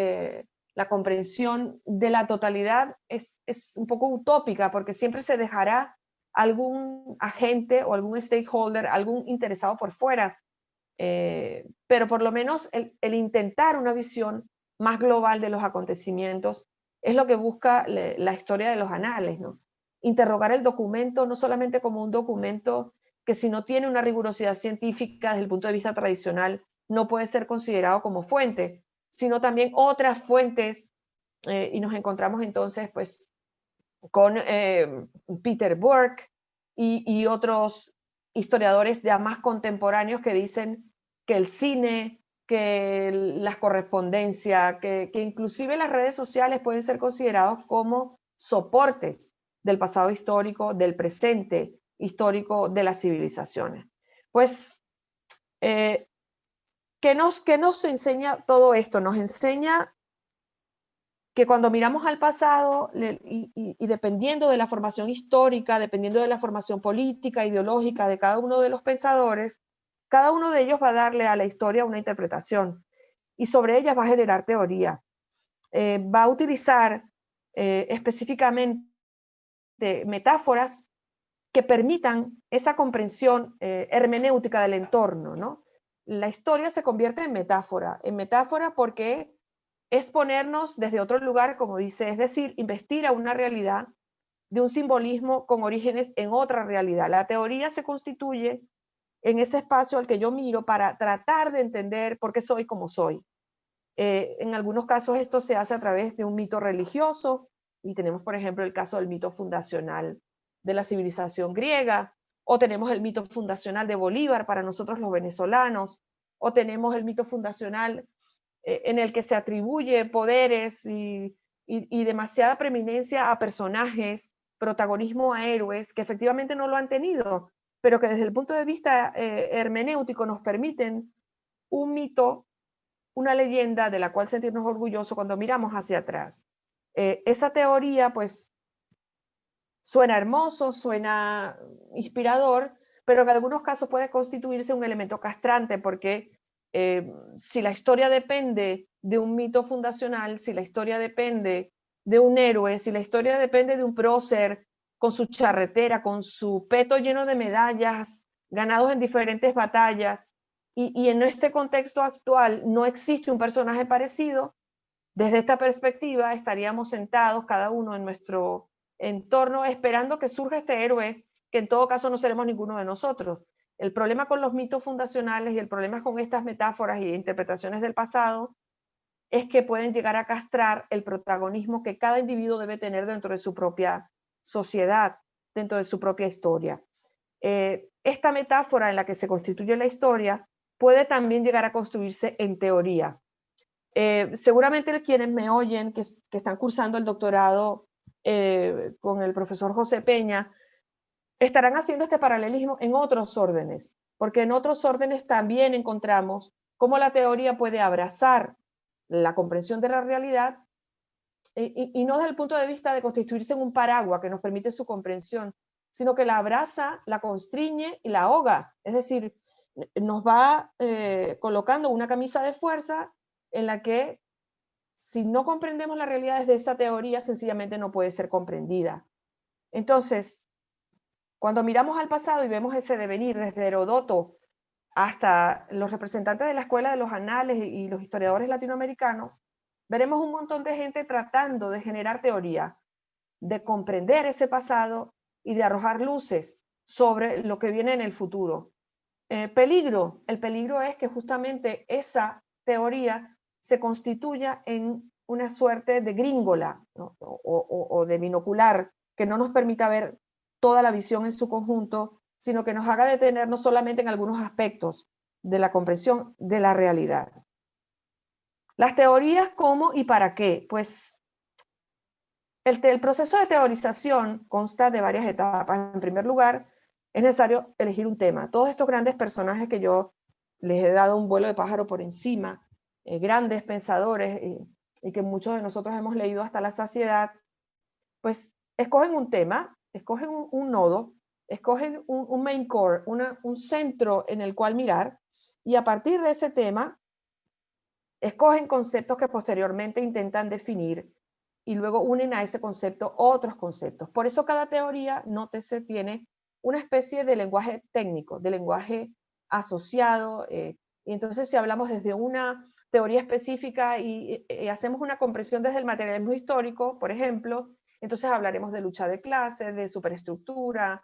Speaker 2: la comprensión de la totalidad es un poco utópica, porque siempre se dejará algún agente o algún stakeholder, algún interesado por fuera, pero por lo menos el intentar una visión más global de los acontecimientos es lo que busca la historia de los anales, ¿no? Interrogar el documento no solamente como un documento que, si no tiene una rigurosidad científica desde el punto de vista tradicional, no puede ser considerado como fuente, sino también otras fuentes, y nos encontramos entonces pues con Peter Burke y otros historiadores ya más contemporáneos que dicen que el cine, que la correspondencia, que inclusive las redes sociales pueden ser considerados como soportes del pasado histórico, del presente histórico de las civilizaciones. Pues, ¿qué nos enseña todo esto? Nos enseña que cuando miramos al pasado y dependiendo de la formación histórica, dependiendo de la formación política, ideológica de cada uno de los pensadores, cada uno de ellos va a darle a la historia una interpretación y sobre ella va a generar teoría. Va a utilizar específicamente metáforas que permitan esa comprensión hermenéutica del entorno, ¿no? La historia se convierte en metáfora porque es ponernos desde otro lugar, como dice, es decir, investir a una realidad de un simbolismo con orígenes en otra realidad. La teoría se constituye en ese espacio al que yo miro para tratar de entender por qué soy como soy. En algunos casos esto se hace a través de un mito religioso, y tenemos, por ejemplo, el caso del mito fundacional de la civilización griega, o tenemos el mito fundacional de Bolívar para nosotros los venezolanos, o tenemos el mito fundacional en el que se atribuye poderes y demasiada preeminencia a personajes, protagonismo a héroes que efectivamente no lo han tenido, pero que desde el punto de vista hermenéutico nos permiten un mito, una leyenda de la cual sentirnos orgullosos cuando miramos hacia atrás. Esa teoría pues suena hermoso, suena inspirador, pero en algunos casos puede constituirse un elemento castrante porque si la historia depende de un mito fundacional, si la historia depende de un héroe, si la historia depende de un prócer con su charretera, con su peto lleno de medallas, ganados en diferentes batallas, y en este contexto actual no existe un personaje parecido, desde esta perspectiva estaríamos sentados cada uno en nuestro entorno esperando que surja este héroe, que en todo caso no seremos ninguno de nosotros. El problema con los mitos fundacionales y el problema con estas metáforas y interpretaciones del pasado es que pueden llegar a castrar el protagonismo que cada individuo debe tener dentro de su propia sociedad, dentro de su propia historia. Esta metáfora en la que se constituye la historia puede también llegar a construirse en teoría. Seguramente quienes me oyen, que están cursando el doctorado con el profesor José Peña, estarán haciendo este paralelismo en otros órdenes, porque en otros órdenes también encontramos cómo la teoría puede abrazar la comprensión de la realidad y no desde el punto de vista de constituirse en un paraguas que nos permite su comprensión, sino que la abraza, la constriñe y la ahoga. Es decir, nos va colocando una camisa de fuerza en la que si no comprendemos la realidad desde esa teoría, sencillamente no puede ser comprendida. Entonces, cuando miramos al pasado y vemos ese devenir desde Heródoto hasta los representantes de la Escuela de los Anales y los historiadores latinoamericanos, veremos un montón de gente tratando de generar teoría, de comprender ese pasado y de arrojar luces sobre lo que viene en el futuro. El peligro es que justamente esa teoría se constituya en una suerte de gringola, ¿no? o de binocular que no nos permita ver toda la visión en su conjunto, sino que nos haga detenernos solamente en algunos aspectos de la comprensión de la realidad. Las teorías, ¿cómo y para qué? Pues el proceso de teorización consta de varias etapas. En primer lugar, es necesario elegir un tema. Todos estos grandes personajes que yo les he dado un vuelo de pájaro por encima, grandes pensadores y que muchos de nosotros hemos leído hasta la saciedad, pues escogen un tema, escogen un nodo, escogen un main core, un centro en el cual mirar, y a partir de ese tema escogen conceptos que posteriormente intentan definir y luego unen a ese concepto otros conceptos. Por eso cada teoría, nótese, tiene una especie de lenguaje técnico, de lenguaje asociado, y entonces si hablamos desde una teoría específica y hacemos una comprensión desde el materialismo histórico, por ejemplo, entonces hablaremos de lucha de clases, de superestructura,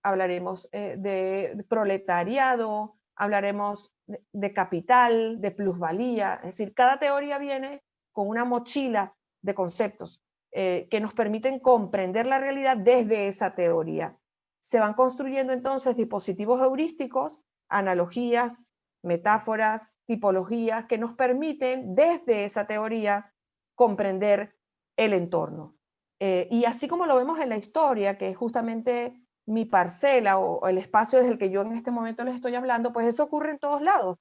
Speaker 2: hablaremos de proletariado, hablaremos de capital, de plusvalía, es decir, cada teoría viene con una mochila de conceptos que nos permiten comprender la realidad desde esa teoría. Se van construyendo entonces dispositivos heurísticos, analogías, metáforas, tipologías que nos permiten desde esa teoría comprender el entorno. Y así como lo vemos en la historia, que es justamente mi parcela o el espacio desde el que yo en este momento les estoy hablando, pues eso ocurre en todos lados,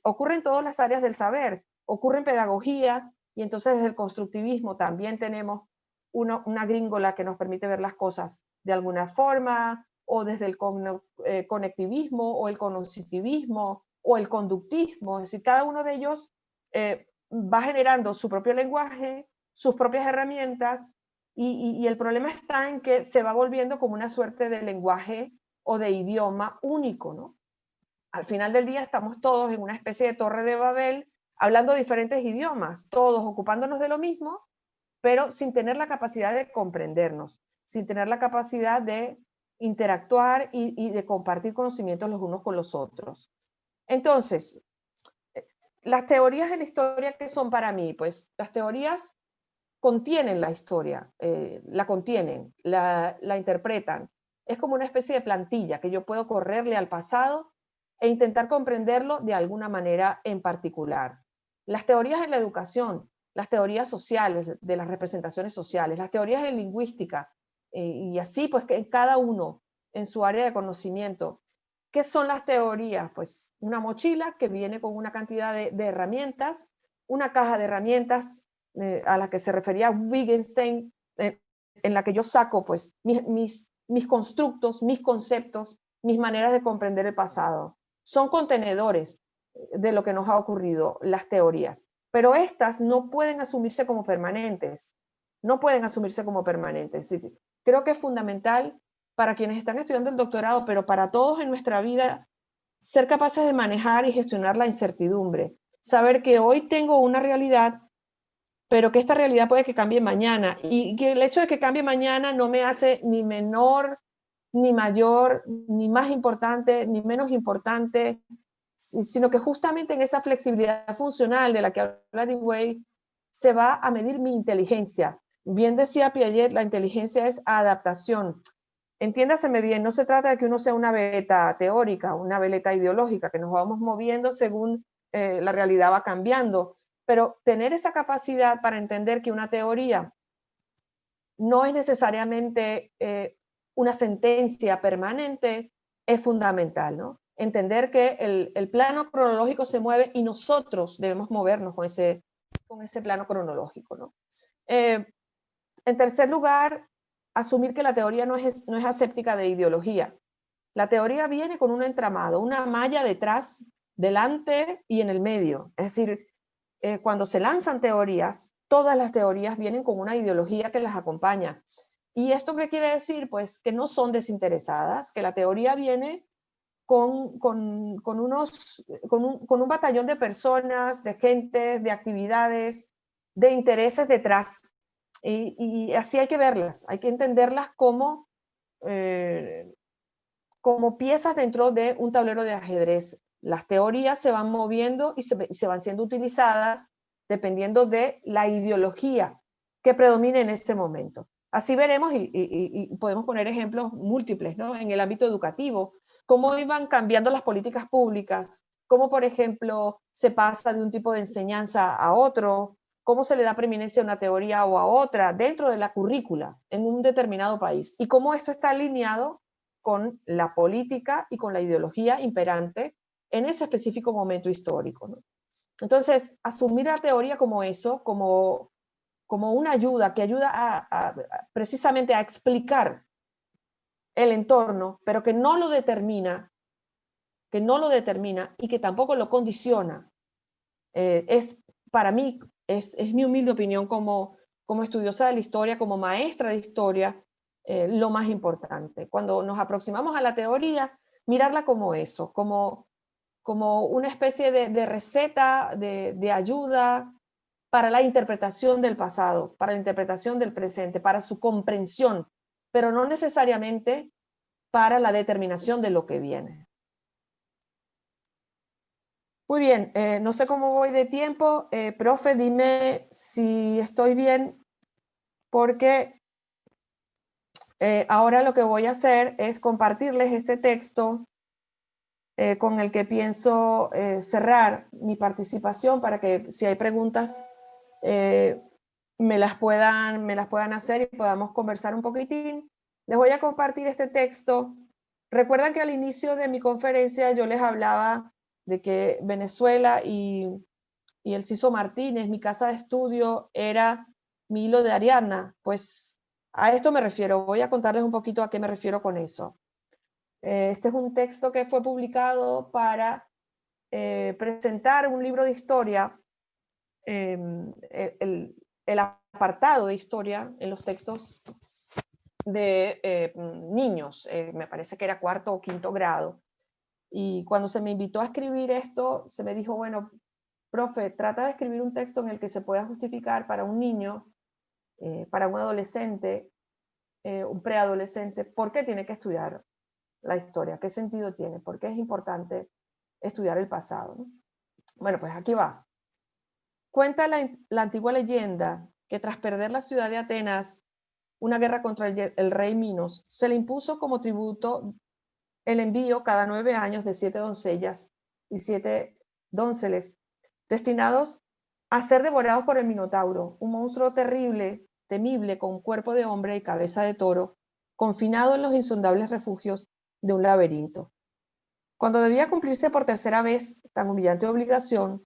Speaker 2: ocurre en todas las áreas del saber, ocurre en pedagogía, y entonces desde el constructivismo también tenemos una gringola que nos permite ver las cosas de alguna forma, o desde el conectivismo, o el cognitivismo, o el conductismo. Es decir, cada uno de ellos va generando su propio lenguaje, sus propias herramientas, y el problema está en que se va volviendo como una suerte de lenguaje o de idioma único, ¿no? Al final del día estamos todos en una especie de torre de Babel, hablando diferentes idiomas, todos ocupándonos de lo mismo, pero sin tener la capacidad de comprendernos, sin tener la capacidad de interactuar y de compartir conocimientos los unos con los otros. Entonces, las teorías en la historia, ¿qué son para mí? Pues las teorías contienen la historia, la contienen, la interpretan. Es como una especie de plantilla que yo puedo correrle al pasado e intentar comprenderlo de alguna manera en particular. Las teorías en la educación, las teorías sociales, de las representaciones sociales, las teorías en lingüística, y así pues que cada uno en su área de conocimiento. ¿Qué son las teorías? Pues una mochila que viene con una cantidad de herramientas, una caja de herramientas a la que se refería Wittgenstein, en la que yo saco pues mis constructos, mis conceptos, mis maneras de comprender el pasado. Son contenedores de lo que nos ha ocurrido, las teorías, pero estas no pueden asumirse como permanentes, no pueden asumirse como permanentes. Creo que es fundamental para quienes están estudiando el doctorado, pero para todos en nuestra vida, ser capaces de manejar y gestionar la incertidumbre, saber que hoy tengo una realidad, pero que esta realidad puede que cambie mañana, y que el hecho de que cambie mañana no me hace ni menor, ni mayor, ni más importante, ni menos importante, sino que justamente en esa flexibilidad funcional de la que habla Dewey se va a medir mi inteligencia. Bien decía Piaget, la inteligencia es adaptación. Entiéndaseme bien, no se trata de que uno sea una veleta teórica, una veleta ideológica, que nos vamos moviendo según la realidad va cambiando, pero tener esa capacidad para entender que una teoría no es necesariamente una sentencia permanente es fundamental, ¿no? Entender que el plano cronológico se mueve y nosotros debemos movernos con ese plano cronológico, ¿no? En tercer lugar, asumir que la teoría no es aséptica de ideología. La teoría viene con un entramado, una malla detrás, delante y en el medio. Es decir, cuando se lanzan teorías, todas las teorías vienen con una ideología que las acompaña. ¿Y esto qué quiere decir? Pues que no son desinteresadas, que la teoría viene con un batallón de personas, de gente, de actividades, de intereses detrás. Y así hay que verlas, hay que entenderlas como piezas dentro de un tablero de ajedrez. Las teorías se van moviendo y se van siendo utilizadas dependiendo de la ideología que predomine en ese momento. Así veremos y podemos poner ejemplos múltiples, ¿no? En el ámbito educativo, cómo iban cambiando las políticas públicas, cómo, por ejemplo, se pasa de un tipo de enseñanza a otro, cómo se le da preeminencia a una teoría o a otra dentro de la currícula en un determinado país, y cómo esto está alineado con la política y con la ideología imperante en ese específico momento histórico, ¿no? Entonces, asumir la teoría como eso, como una ayuda que ayuda precisamente a explicar el entorno, pero que no lo determina y que tampoco lo condiciona, es para mí, es mi humilde opinión como estudiosa de la historia, como maestra de historia, lo más importante. Cuando nos aproximamos a la teoría, mirarla como eso, como una especie de receta, de ayuda para la interpretación del pasado, para la interpretación del presente, para su comprensión, pero no necesariamente para la determinación de lo que viene. Muy bien, no sé cómo voy de tiempo. Profe, dime si estoy bien, porque ahora lo que voy a hacer es compartirles este texto con el que pienso cerrar mi participación, para que si hay preguntas me las puedan hacer y podamos conversar un poquitín. Les voy a compartir este texto. Recuerdan que al inicio de mi conferencia yo les hablaba de que Venezuela y y el Ciso Martínez, mi casa de estudio era mi hilo de Ariadna. Pues a esto me refiero. Voy a contarles un poquito a qué me refiero con eso. Este es un texto que fue publicado para presentar un libro de historia, el apartado de historia en los textos de niños, me parece que era 4º o 5º grado. Y cuando se me invitó a escribir esto, se me dijo, bueno, profe, trata de escribir un texto en el que se pueda justificar para un niño, para un adolescente, un preadolescente, por qué tiene que estudiar la historia, qué sentido tiene, por qué es importante estudiar el pasado, ¿no? Bueno, pues aquí va. Cuenta la antigua leyenda que tras perder la ciudad de Atenas, una guerra contra el rey Minos, se le impuso como tributo el envío cada 9 años de 7 doncellas y 7 dónceles, destinados a ser devorados por el Minotauro, un monstruo terrible, temible, con cuerpo de hombre y cabeza de toro, confinado en los insondables refugios de un laberinto. Cuando debía cumplirse por tercera vez tan humillante obligación,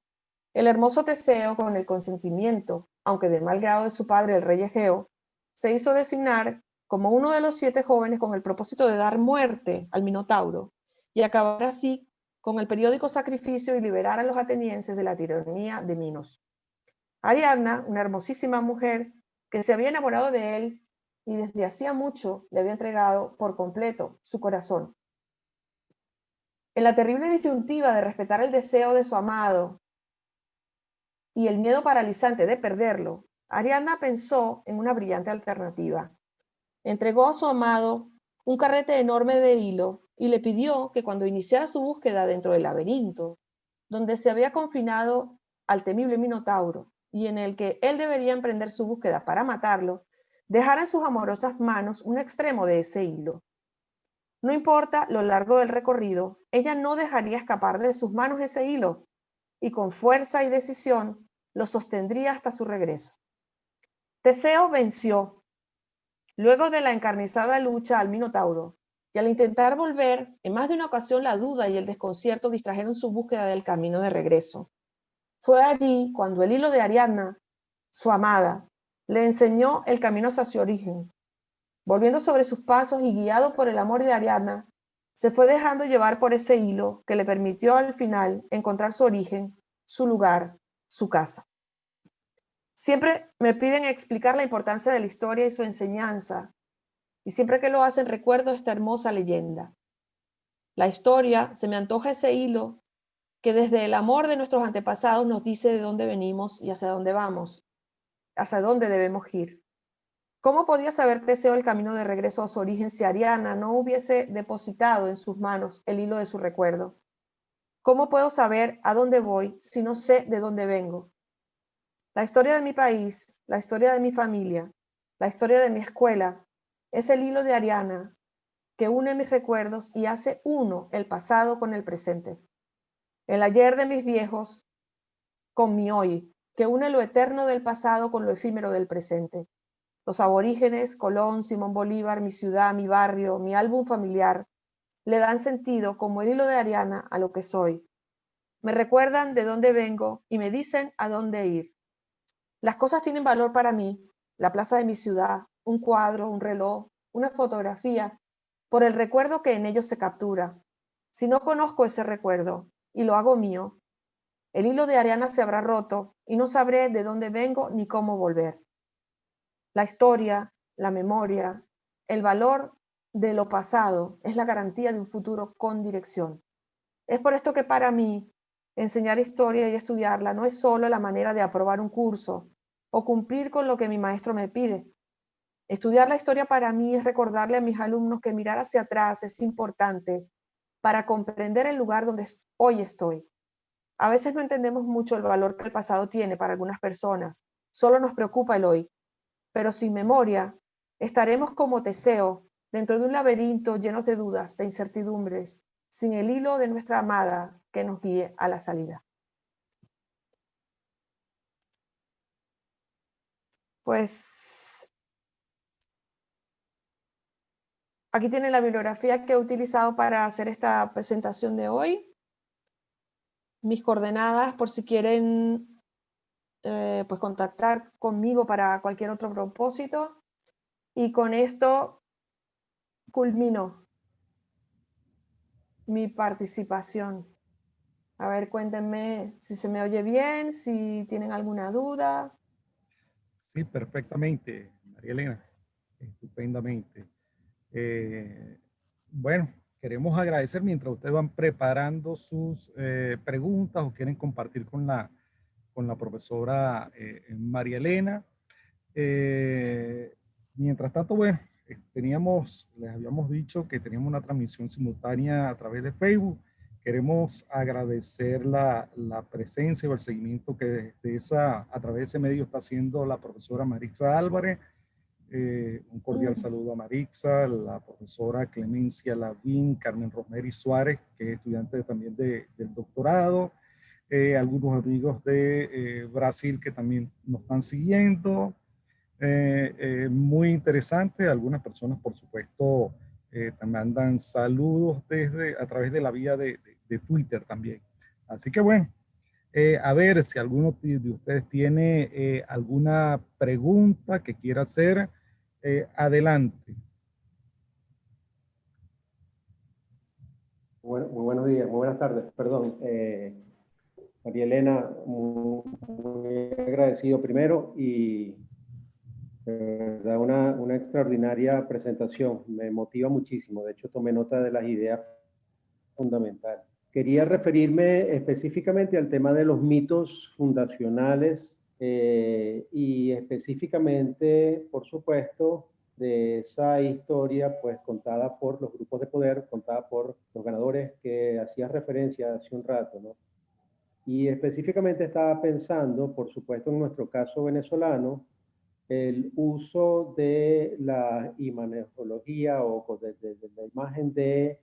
Speaker 2: el hermoso Teseo, con el consentimiento, aunque de mal grado de su padre, el rey Egeo, se hizo designar como uno de los 7 jóvenes con el propósito de dar muerte al Minotauro y acabar así con el periódico sacrificio y liberar a los atenienses de la tiranía de Minos. Ariadna, una hermosísima mujer que se había enamorado de él y desde hacía mucho le había entregado por completo su corazón. En la terrible disyuntiva de respetar el deseo de su amado y el miedo paralizante de perderlo, Ariadna pensó en una brillante alternativa. Entregó a su amado un carrete enorme de hilo y le pidió que cuando iniciara su búsqueda dentro del laberinto, donde se había confinado al temible Minotauro y en el que él debería emprender su búsqueda para matarlo, dejara en sus amorosas manos un extremo de ese hilo. No importa lo largo del recorrido, ella no dejaría escapar de sus manos ese hilo y con fuerza y decisión lo sostendría hasta su regreso. Teseo venció, luego de la encarnizada lucha, al Minotauro, y al intentar volver, en más de una ocasión la duda y el desconcierto distrajeron su búsqueda del camino de regreso. Fue allí cuando el hilo de Ariadna, su amada, le enseñó el camino hacia su origen. Volviendo sobre sus pasos y guiado por el amor de Ariadna, se fue dejando llevar por ese hilo que le permitió al final encontrar su origen, su lugar, su casa. Siempre me piden explicar la importancia de la historia y su enseñanza, y siempre que lo hacen recuerdo esta hermosa leyenda. La historia se me antoja ese hilo que desde el amor de nuestros antepasados nos dice de dónde venimos y hacia dónde vamos, hacia dónde debemos ir. ¿Cómo podía saber Teseo el camino de regreso a su origen si Ariadna no hubiese depositado en sus manos el hilo de su recuerdo? ¿Cómo puedo saber a dónde voy si no sé de dónde vengo? La historia de mi país, la historia de mi familia, la historia de mi escuela, es el hilo de Ariadna que une mis recuerdos y hace uno el pasado con el presente. El ayer de mis viejos con mi hoy, que une lo eterno del pasado con lo efímero del presente. Los aborígenes, Colón, Simón Bolívar, mi ciudad, mi barrio, mi álbum familiar, le dan sentido como el hilo de Ariadna a lo que soy. Me recuerdan de dónde vengo y me dicen a dónde ir. Las cosas tienen valor para mí, la plaza de mi ciudad, un cuadro, un reloj, una fotografía, por el recuerdo que en ellos se captura. Si no conozco ese recuerdo y lo hago mío, el hilo de Ariadna se habrá roto y no sabré de dónde vengo ni cómo volver. La historia, la memoria, el valor de lo pasado es la garantía de un futuro con dirección. Es por esto que para mí enseñar historia y estudiarla no es solo la manera de aprobar un curso o cumplir con lo que mi maestro me pide. Estudiar la historia para mí es recordarle a mis alumnos que mirar hacia atrás es importante para comprender el lugar donde hoy estoy. A veces no entendemos mucho el valor que el pasado tiene para algunas personas, solo nos preocupa el hoy. Pero sin memoria, estaremos como Teseo, dentro de un laberinto lleno de dudas, de incertidumbres, sin el hilo de nuestra amada que nos guíe a la salida. Pues aquí tienen la bibliografía que he utilizado para hacer esta presentación de hoy. Mis coordenadas por si quieren pues contactar conmigo para cualquier otro propósito. Y con esto culmino mi participación. A ver, cuéntenme si se me oye bien, si tienen alguna duda.
Speaker 1: Sí, perfectamente, María Elena, estupendamente. Bueno, queremos agradecer mientras ustedes van preparando sus preguntas o quieren compartir con la profesora María Elena. Mientras tanto, bueno, les habíamos dicho que teníamos una transmisión simultánea a través de Facebook. Queremos agradecer la presencia o el seguimiento que a través de ese medio está haciendo la profesora Marixa Álvarez. Un cordial saludo a Marixa, la profesora Clemencia Lavín, Carmen Rosemary Suárez, que es estudiante también del doctorado, algunos amigos de Brasil que también nos están siguiendo. Muy interesante, algunas personas por supuesto te mandan saludos a través de la vía de Twitter también. Así que bueno, a ver si alguno de ustedes tiene alguna pregunta que quiera hacer, adelante.
Speaker 6: Muy buenos días, muy buenas tardes, perdón. María Elena, muy agradecido primero y de verdad una extraordinaria presentación, me motiva muchísimo, de hecho tomé nota de las ideas fundamentales. Quería referirme específicamente al tema de los mitos fundacionales y específicamente, por supuesto, de esa historia pues contada por los grupos de poder, contada por los ganadores que hacías referencia hace un rato, ¿no? Y específicamente estaba pensando, por supuesto, en nuestro caso venezolano, el uso de la imanología o de la imagen de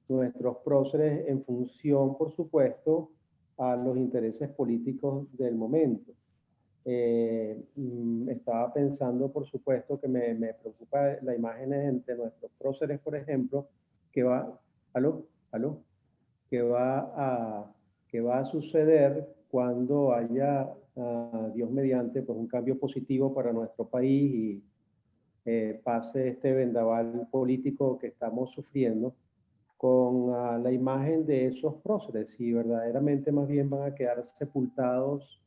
Speaker 6: nuestros próceres en función, por supuesto, a los intereses políticos del momento. Estaba pensando, por supuesto, que me preocupa la imagen de nuestros próceres, por ejemplo, que va, ¿aló? Que va a suceder cuando haya, Dios mediante, pues un cambio positivo para nuestro país y pase este vendaval político que estamos sufriendo con la imagen de esos próceres y verdaderamente más bien van a quedar sepultados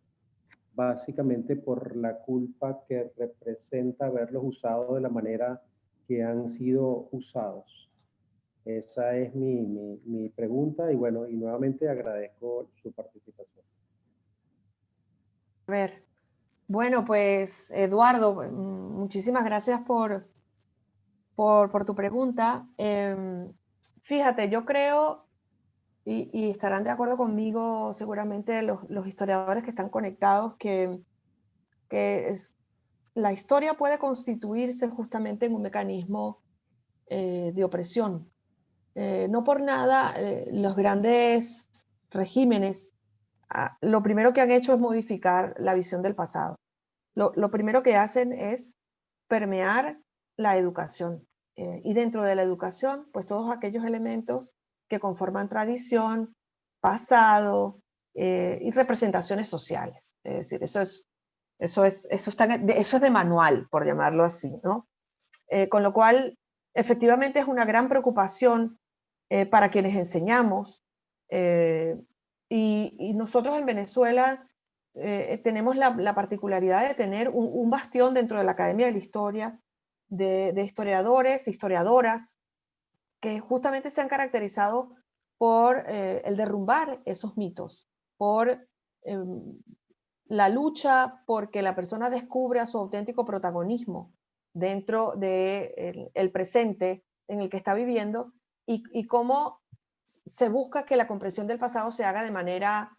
Speaker 6: básicamente por la culpa que representa haberlos usado de la manera que han sido usados. Esa es mi pregunta y bueno, y nuevamente agradezco su participación.
Speaker 2: A ver, bueno, pues Eduardo, muchísimas gracias por tu pregunta. Fíjate, yo creo, y estarán de acuerdo conmigo seguramente los historiadores que están conectados, que la historia puede constituirse justamente en un mecanismo de opresión. No por nada, los grandes regímenes, lo primero que han hecho es modificar la visión del pasado. Lo primero que hacen es permear la educación. Y dentro de la educación, pues todos aquellos elementos que conforman tradición, pasado y representaciones sociales. Es decir, eso es de manual, por llamarlo así, ¿no? Con lo cual, efectivamente es una gran preocupación para quienes enseñamos. Y nosotros en Venezuela tenemos la particularidad de tener un bastión dentro de la Academia de la Historia de historiadores, historiadoras, que justamente se han caracterizado por el derrumbar esos mitos, por la lucha porque la persona descubra su auténtico protagonismo dentro del presente en el que está viviendo y cómo se busca que la comprensión del pasado se haga de manera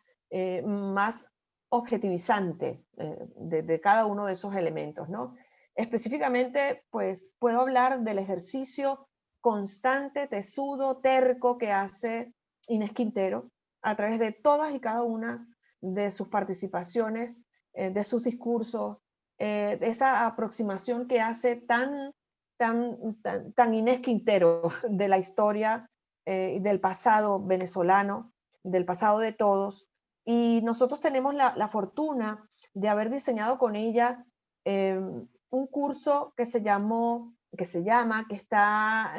Speaker 2: más objetivizante de cada uno de esos elementos, ¿no? Específicamente, pues puedo hablar del ejercicio constante, tesudo, terco que hace Inés Quintero a través de todas y cada una de sus participaciones, de sus discursos, de esa aproximación que hace tan Inés Quintero de la historia del pasado venezolano, del pasado de todos, Y nosotros tenemos la fortuna de haber diseñado con ella un curso que que está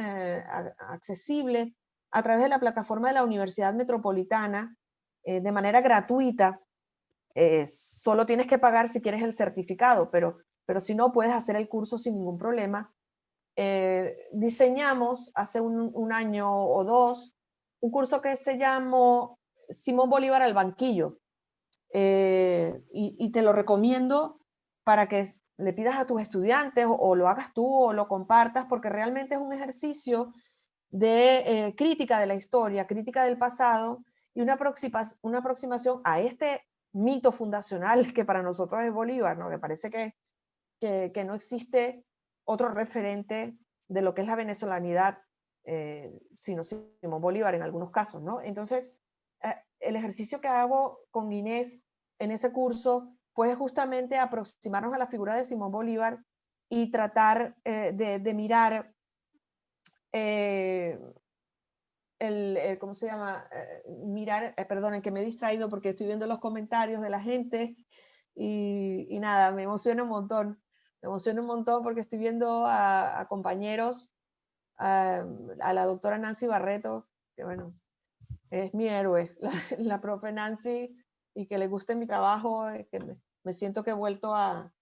Speaker 2: accesible a través de la plataforma de la Universidad Metropolitana de manera gratuita. Solo tienes que pagar si quieres el certificado, pero si no, puedes hacer el curso sin ningún problema. Diseñamos hace un año o dos un curso que se llamó Simón Bolívar al banquillo, y te lo recomiendo para que le pidas a tus estudiantes o lo hagas tú o lo compartas, porque realmente es un ejercicio de crítica de la historia, crítica del pasado y una aproximación a este mito fundacional que para nosotros es Bolívar, ¿no? Que parece que no existe otro referente de lo que es la venezolanidad, sino Simón Bolívar en algunos casos, ¿no? Entonces, el ejercicio que hago con Inés en ese curso, pues es justamente aproximarnos a la figura de Simón Bolívar y tratar de mirar ¿cómo se llama? Mirar, perdonen que me he distraído porque estoy viendo los comentarios de la gente y nada, me emociona un montón. Me emociona un montón porque estoy viendo a compañeros, a la doctora Nancy Barreto, que bueno, es mi héroe, la profe Nancy, y que le guste mi trabajo, que me siento que he vuelto al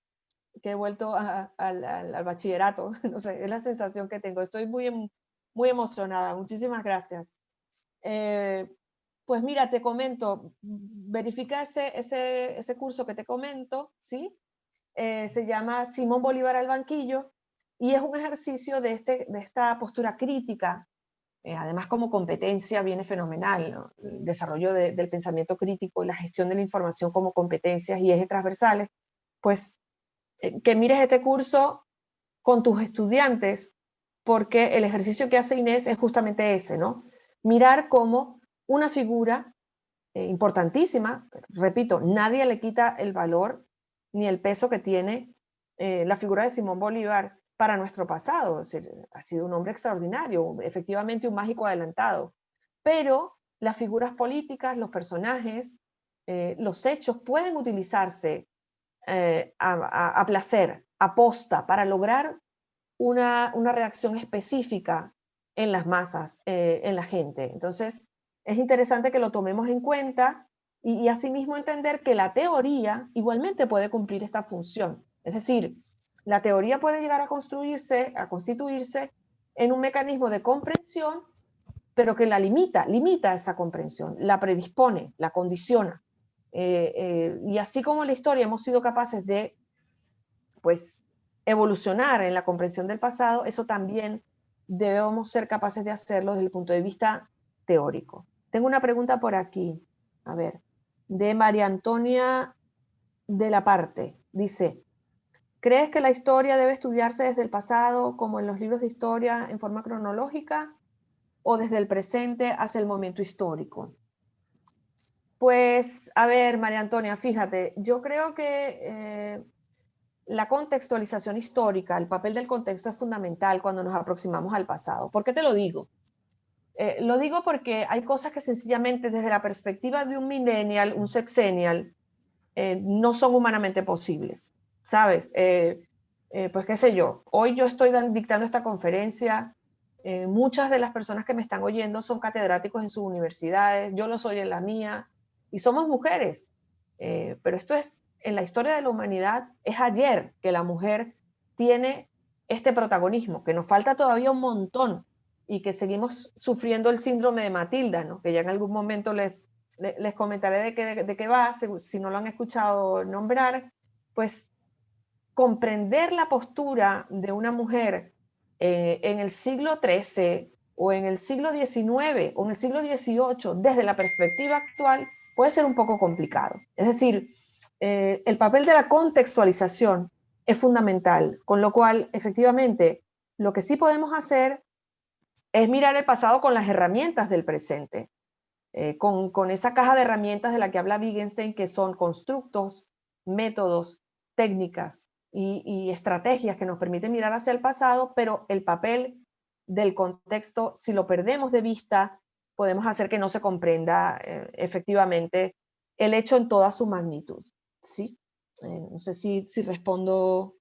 Speaker 2: bachillerato, no sé, es la sensación que tengo. Estoy muy emocionada, muchísimas gracias. Pues mira, te comento, verifica ese curso que te comento, ¿sí? Se llama Simón Bolívar al banquillo y es un ejercicio de esta postura crítica. Además, como competencia viene fenomenal, ¿no? El desarrollo del pensamiento crítico y la gestión de la información como competencias y ejes transversales. Pues que mires este curso con tus estudiantes, porque el ejercicio que hace Inés es justamente ese, ¿no? Mirar cómo una figura importantísima, repito, nadie le quita el valor ni el peso que tiene la figura de Simón Bolívar para nuestro pasado. Es decir, ha sido un hombre extraordinario, efectivamente un mágico adelantado, pero las figuras políticas, los personajes, los hechos pueden utilizarse a placer, a posta, para lograr una reacción específica en las masas, en la gente. Entonces, es interesante que lo tomemos en cuenta y asimismo entender que la teoría igualmente puede cumplir esta función. Es decir, la teoría puede llegar a constituirse en un mecanismo de comprensión, pero que la limita esa comprensión, la predispone, la condiciona. Y así como en la historia hemos sido capaces de, pues, evolucionar en la comprensión del pasado, eso también debemos ser capaces de hacerlo desde el punto de vista teórico. Tengo una pregunta por aquí, a ver, de María Antonia de la Parte. Dice, ¿crees que la historia debe estudiarse desde el pasado, como en los libros de historia, en forma cronológica, o desde el presente hacia el momento histórico? Pues, a ver, María Antonia, fíjate, yo creo que la contextualización histórica, el papel del contexto es fundamental cuando nos aproximamos al pasado. ¿Por qué te lo digo? Lo digo porque hay cosas que sencillamente desde la perspectiva de un millennial, un sexennial, no son humanamente posibles, ¿sabes? Pues qué sé yo, hoy yo estoy dictando esta conferencia, muchas de las personas que me están oyendo son catedráticos en sus universidades, yo lo soy en la mía, y somos mujeres, pero esto es, en la historia de la humanidad, es ayer que la mujer tiene este protagonismo, que nos falta todavía un montón, y que seguimos sufriendo el síndrome de Matilda, ¿no? Que ya en algún momento les comentaré de qué va, si no lo han escuchado nombrar. Pues comprender la postura de una mujer en el siglo XIII o en el siglo XIX o en el siglo XVIII desde la perspectiva actual puede ser un poco complicado. Es decir, el papel de la contextualización es fundamental, con lo cual, efectivamente, lo que sí podemos hacer es mirar el pasado con las herramientas del presente, con esa caja de herramientas de la que habla Wittgenstein, que son constructos, métodos, técnicas y estrategias que nos permiten mirar hacia el pasado, pero el papel del contexto, si lo perdemos de vista, podemos hacer que no se comprenda efectivamente el hecho en toda su magnitud, ¿sí? No sé si respondo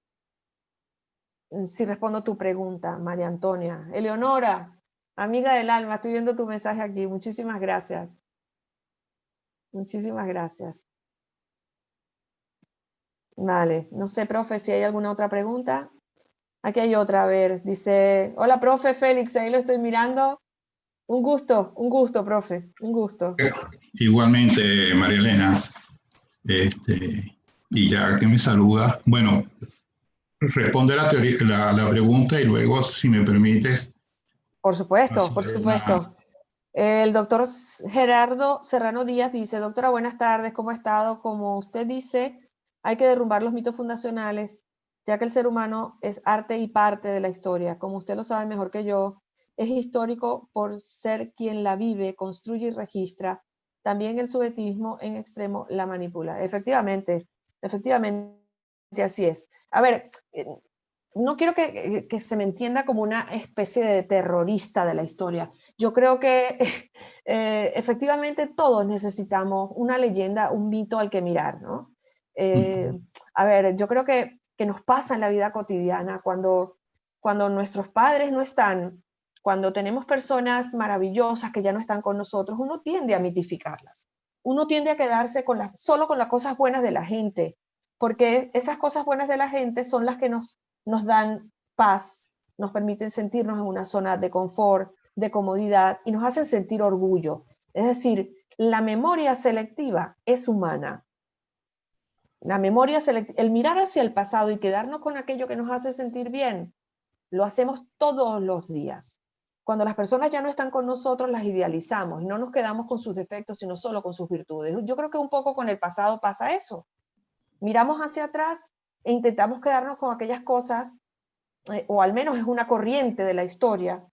Speaker 2: tu pregunta, María Antonia. Eleonora, amiga del alma, estoy viendo tu mensaje aquí. Muchísimas gracias. Muchísimas gracias. Vale, no sé, profe, si hay alguna otra pregunta. Aquí hay otra, a ver, dice, hola, profe Félix, ahí lo estoy mirando. Un gusto, profe, un gusto.
Speaker 7: Igualmente, María Elena, y ya que me saluda, bueno, responde la pregunta y luego, si me permites,
Speaker 2: Por supuesto, por
Speaker 7: hacer
Speaker 2: supuesto. El doctor Gerardo Serrano Díaz dice, doctora, buenas tardes, ¿cómo ha estado? Como usted dice, hay que derrumbar los mitos fundacionales, ya que el ser humano es arte y parte de la historia. Como usted lo sabe mejor que yo, es histórico por ser quien la vive, construye y registra. También el sujetismo en extremo la manipula. Efectivamente, así es. A ver, no quiero que se me entienda como una especie de terrorista de la historia. Yo creo que efectivamente todos necesitamos una leyenda, un mito al que mirar, ¿no? A ver, yo creo que nos pasa en la vida cotidiana cuando nuestros padres no están, cuando tenemos personas maravillosas que ya no están con nosotros, uno tiende a mitificarlas. Uno tiende a quedarse solo con las cosas buenas de la gente, porque esas cosas buenas de la gente son las que nos dan paz, nos permiten sentirnos en una zona de confort, de comodidad y nos hacen sentir orgullo. Es decir, la memoria selectiva es humana. La memoria selectiva, el mirar hacia el pasado y quedarnos con aquello que nos hace sentir bien, lo hacemos todos los días. Cuando las personas ya no están con nosotros, las idealizamos y no nos quedamos con sus defectos, sino solo con sus virtudes. Yo creo que un poco con el pasado pasa eso. Miramos hacia atrás e intentamos quedarnos con aquellas cosas, o al menos es una corriente de la historia,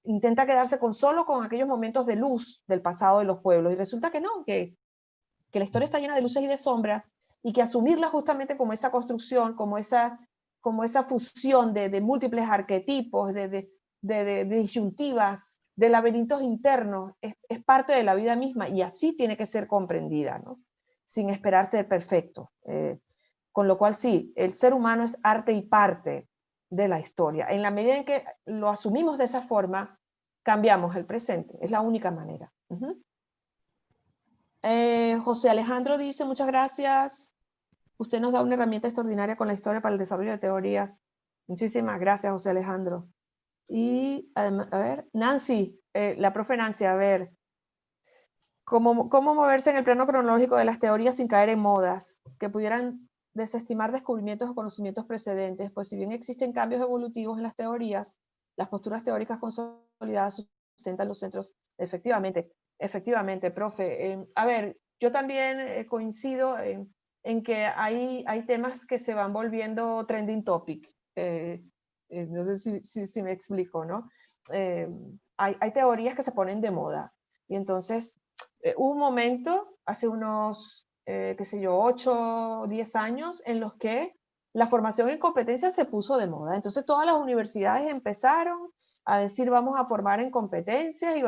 Speaker 2: intenta quedarse solo con aquellos momentos de luz del pasado de los pueblos, y resulta que no, que la historia está llena de luces y de sombras, y que asumirla justamente como esa construcción, como esa fusión de múltiples arquetipos, de disyuntivas, de laberintos internos, es parte de la vida misma, y así tiene que ser comprendida, ¿no? Sin esperar ser perfecto. Con lo cual sí, el ser humano es arte y parte de la historia. En la medida en que lo asumimos de esa forma, cambiamos el presente. Es la única manera. José Alejandro dice, muchas gracias. Usted nos da una herramienta extraordinaria con la historia para el desarrollo de teorías. Muchísimas gracias, José Alejandro. Y, además, a ver, Nancy, la profe Nancy, a ver, ¿cómo moverse en el plano cronológico de las teorías sin caer en modas que pudieran desestimar descubrimientos o conocimientos precedentes? Pues si bien existen cambios evolutivos en las teorías, las posturas teóricas consolidadas sustentan los centros. Efectivamente, profe. A ver, yo también coincido en que hay temas que se van volviendo trending topic. No sé si me explico, ¿no? Hay teorías que se ponen de moda y entonces hubo un momento, hace unos, qué sé yo, 8 o 10 años, en los que la formación en competencias se puso de moda. Entonces todas las universidades empezaron a decir vamos a formar en competencias y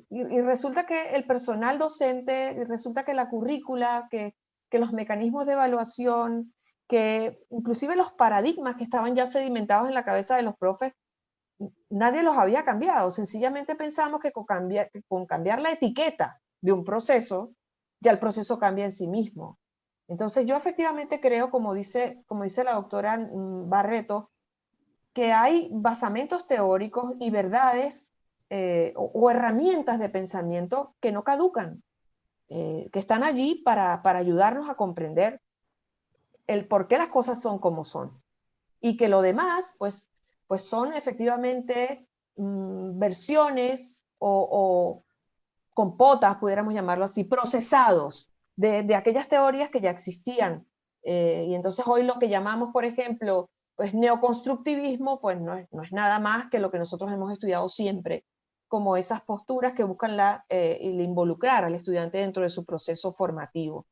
Speaker 2: y resulta que el personal docente, resulta que la currícula, que los mecanismos de evaluación, que inclusive los paradigmas que estaban ya sedimentados en la cabeza de los profes, nadie los había cambiado. Sencillamente pensamos que con cambiar la etiqueta de un proceso, ya el proceso cambia en sí mismo. Entonces yo efectivamente creo, como dice la doctora Barreto, que hay basamentos teóricos y verdades o herramientas de pensamiento que no caducan, que están allí para ayudarnos a comprender el por qué las cosas son como son. Y que lo demás, pues son efectivamente versiones o compotas, pudiéramos llamarlo así, procesados de aquellas teorías que ya existían. Y entonces hoy lo que llamamos, por ejemplo, pues neoconstructivismo, pues no es nada más que lo que nosotros hemos estudiado siempre, como esas posturas que buscan el involucrar al estudiante dentro de su proceso formativo.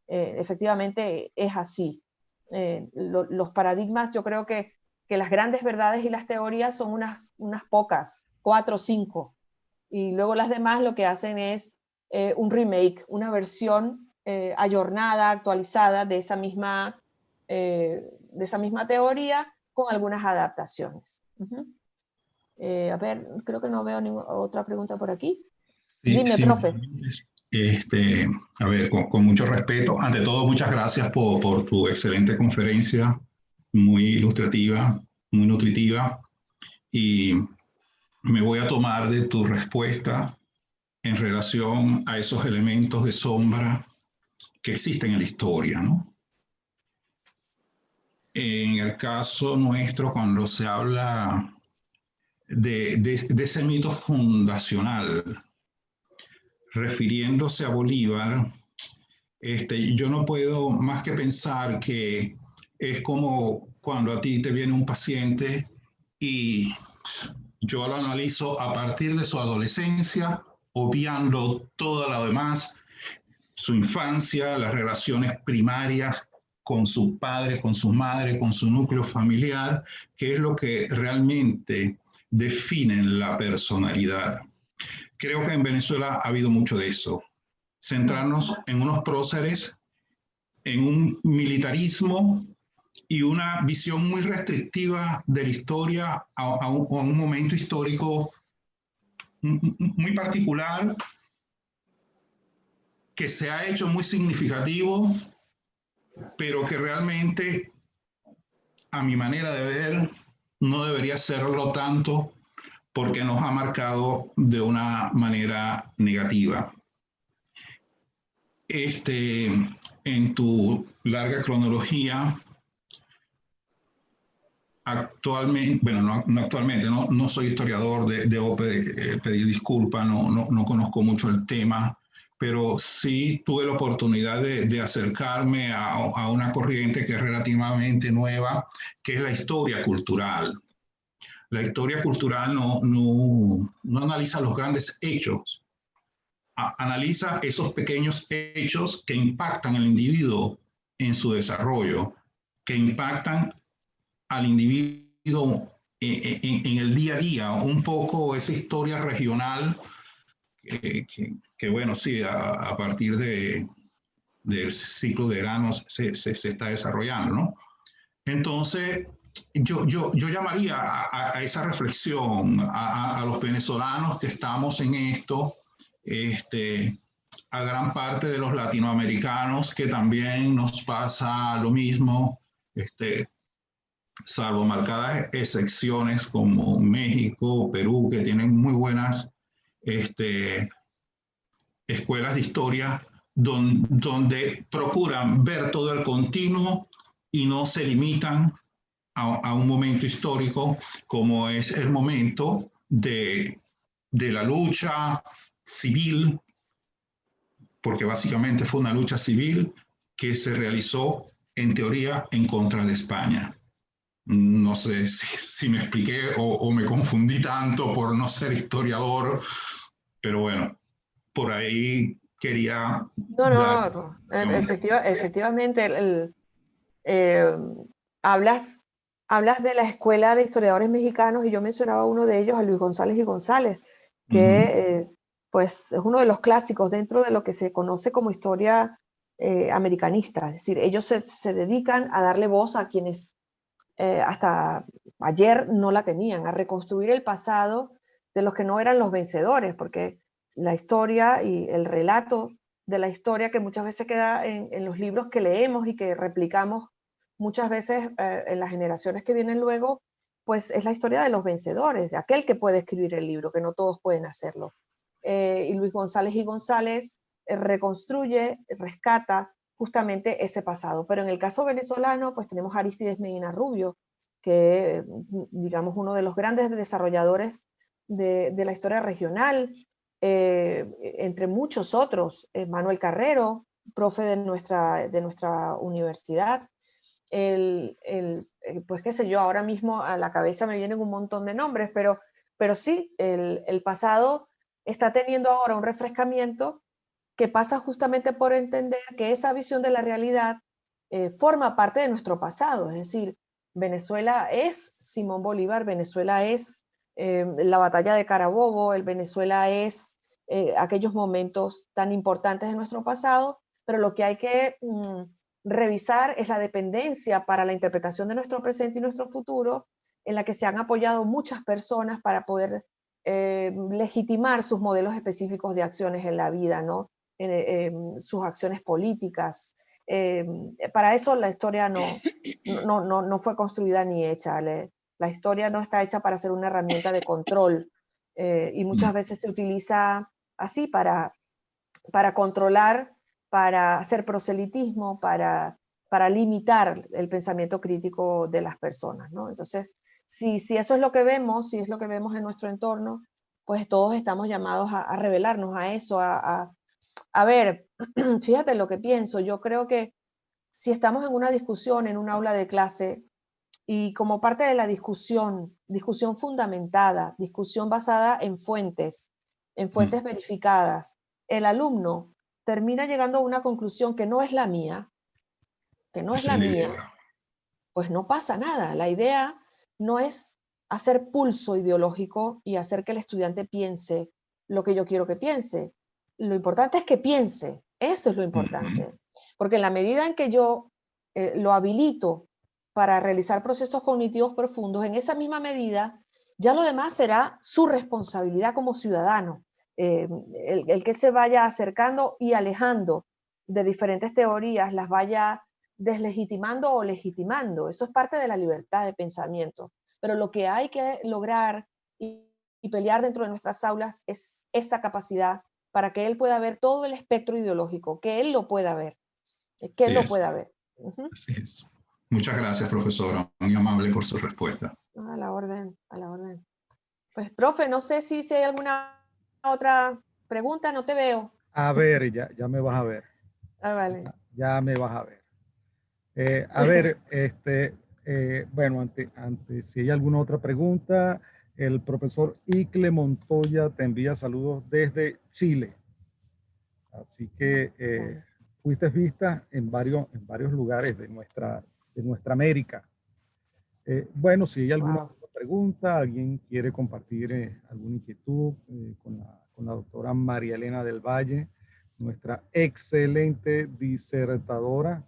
Speaker 2: Efectivamente es así. Los paradigmas, yo creo que las grandes verdades y las teorías son unas pocas, 4 o 5, y luego las demás lo que hacen es un remake, una versión ayornada, actualizada de esa misma teoría con algunas adaptaciones. A ver, creo que no veo ninguna otra pregunta por aquí.
Speaker 7: Sí,
Speaker 2: Dime,
Speaker 7: sí,
Speaker 2: profe.
Speaker 7: A ver, con mucho respeto, ante todo, muchas gracias por tu excelente conferencia, muy ilustrativa, muy nutritiva, y me voy a tomar de tu respuesta en relación a esos elementos de sombra que existen en la historia, ¿no? En el caso nuestro, cuando se habla de ese mito fundacional, refiriéndose a Bolívar, yo no puedo más que pensar que es como cuando a ti te viene un paciente y yo lo analizo a partir de su adolescencia, obviando todo lo demás, su infancia, las relaciones primarias con sus padres, con su madre, con su núcleo familiar, que es lo que realmente define la personalidad. Creo que en Venezuela ha habido mucho de eso. Centrarnos en unos próceres, en un militarismo y una visión muy restrictiva de la historia a un momento histórico muy particular que se ha hecho muy significativo, pero que realmente, a mi manera de ver, no debería serlo tanto porque nos ha marcado de una manera negativa. En tu larga cronología, actualmente, bueno, no actualmente, no soy historiador, debo pedir disculpas, no conozco mucho el tema, pero sí tuve la oportunidad de acercarme a una corriente que es relativamente nueva, que es la historia cultural. La historia cultural no analiza los grandes hechos, analiza esos pequeños hechos que impactan al individuo en su desarrollo, que impactan al individuo en el día a día, un poco esa historia regional que bueno, sí, a partir del ciclo de verano se está desarrollando, ¿no? Entonces, yo llamaría a esa reflexión a los venezolanos que estamos en esto, a gran parte de los latinoamericanos que también nos pasa lo mismo, salvo marcadas excepciones como México, Perú, que tienen muy buenas escuelas de historia donde procuran ver todo el continuo y no se limitan a un momento histórico como es el momento de la lucha civil, porque básicamente fue una lucha civil que se realizó en teoría en contra de España. No sé si me expliqué o me confundí tanto por no ser historiador, pero bueno, por ahí quería dar...
Speaker 2: No. Efectivamente, eh, hablas de la Escuela de Historiadores Mexicanos y yo mencionaba uno de ellos, a Luis González y González, que pues es uno de los clásicos dentro de lo que se conoce como historia americanista. Es decir, ellos se dedican a darle voz a quienes hasta ayer no la tenían, a reconstruir el pasado de los que no eran los vencedores, porque la historia y el relato de la historia que muchas veces queda en los libros que leemos y que replicamos muchas veces en las generaciones que vienen luego, pues es la historia de los vencedores, de aquel que puede escribir el libro, que no todos pueden hacerlo. Y Luis González y González reconstruye, rescata justamente ese pasado. Pero en el caso venezolano, pues tenemos a Arístides Medina Rubio, que digamos uno de los grandes desarrolladores de la historia regional, entre muchos otros, Manuel Carrero, profe de nuestra universidad, pues qué sé yo, ahora mismo a la cabeza me vienen un montón de nombres, pero sí, el pasado está teniendo ahora un refrescamiento que pasa justamente por entender que esa visión de la realidad forma parte de nuestro pasado. Es decir, Venezuela es Simón Bolívar, Venezuela es la batalla de Carabobo, Venezuela es aquellos momentos tan importantes de nuestro pasado, pero lo que hay que revisar es la dependencia para la interpretación de nuestro presente y nuestro futuro, en la que se han apoyado muchas personas para poder legitimar sus modelos específicos de acciones en la vida, ¿no? Sus acciones políticas. Para eso la historia no fue construida ni hecha. La historia no está hecha para ser una herramienta de control, y muchas veces se utiliza así para controlar, para hacer proselitismo, para limitar el pensamiento crítico de las personas, ¿no? Entonces, si eso es lo que vemos, si es lo que vemos en nuestro entorno, pues todos estamos llamados a revelarnos a eso, a ver, fíjate lo que pienso, yo creo que si estamos en una discusión, en un aula de clase, y como parte de la discusión fundamentada, discusión basada en fuentes verificadas, el alumno termina llegando a una conclusión que no es la mía, pues no pasa nada. La idea no es hacer pulso ideológico y hacer que el estudiante piense lo que yo quiero que piense. Lo importante es que piense, eso es lo importante. Porque en la medida en que yo lo habilito para realizar procesos cognitivos profundos, en esa misma medida, ya lo demás será su responsabilidad como ciudadano. El que se vaya acercando y alejando de diferentes teorías, las vaya deslegitimando o legitimando. Eso es parte de la libertad de pensamiento. Pero lo que hay que lograr y pelear dentro de nuestras aulas es esa capacidad para que él pueda ver todo el espectro ideológico, que él lo pueda ver, que él lo pueda ver.
Speaker 7: Así es. Muchas gracias, profesora. Muy amable por su respuesta.
Speaker 2: A la orden, a la orden. Pues, profe, no sé si hay alguna otra pregunta, no te veo.
Speaker 1: A ver, ya me vas a ver.
Speaker 2: Ah, vale.
Speaker 1: Ya me vas a ver. A ver, bueno, antes, si hay alguna otra pregunta, el profesor Icle Montoya te envía saludos desde Chile. Así que fuiste vista en varios lugares de nuestra América. Bueno, si hay alguna otra pregunta, alguien quiere compartir alguna inquietud con la doctora María Elena del Valle, nuestra excelente disertadora,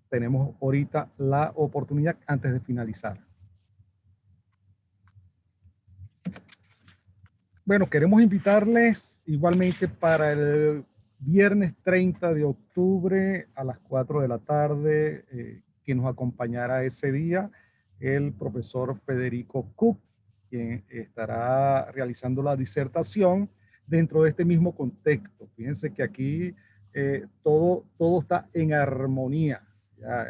Speaker 1: tenemos ahorita la oportunidad antes de finalizar. Bueno, queremos invitarles igualmente para el viernes 30 de octubre a las 4 de la tarde, que nos acompañará ese día el profesor Federico Cook, quien estará realizando la disertación dentro de este mismo contexto. Fíjense que aquí todo está en armonía. Ya,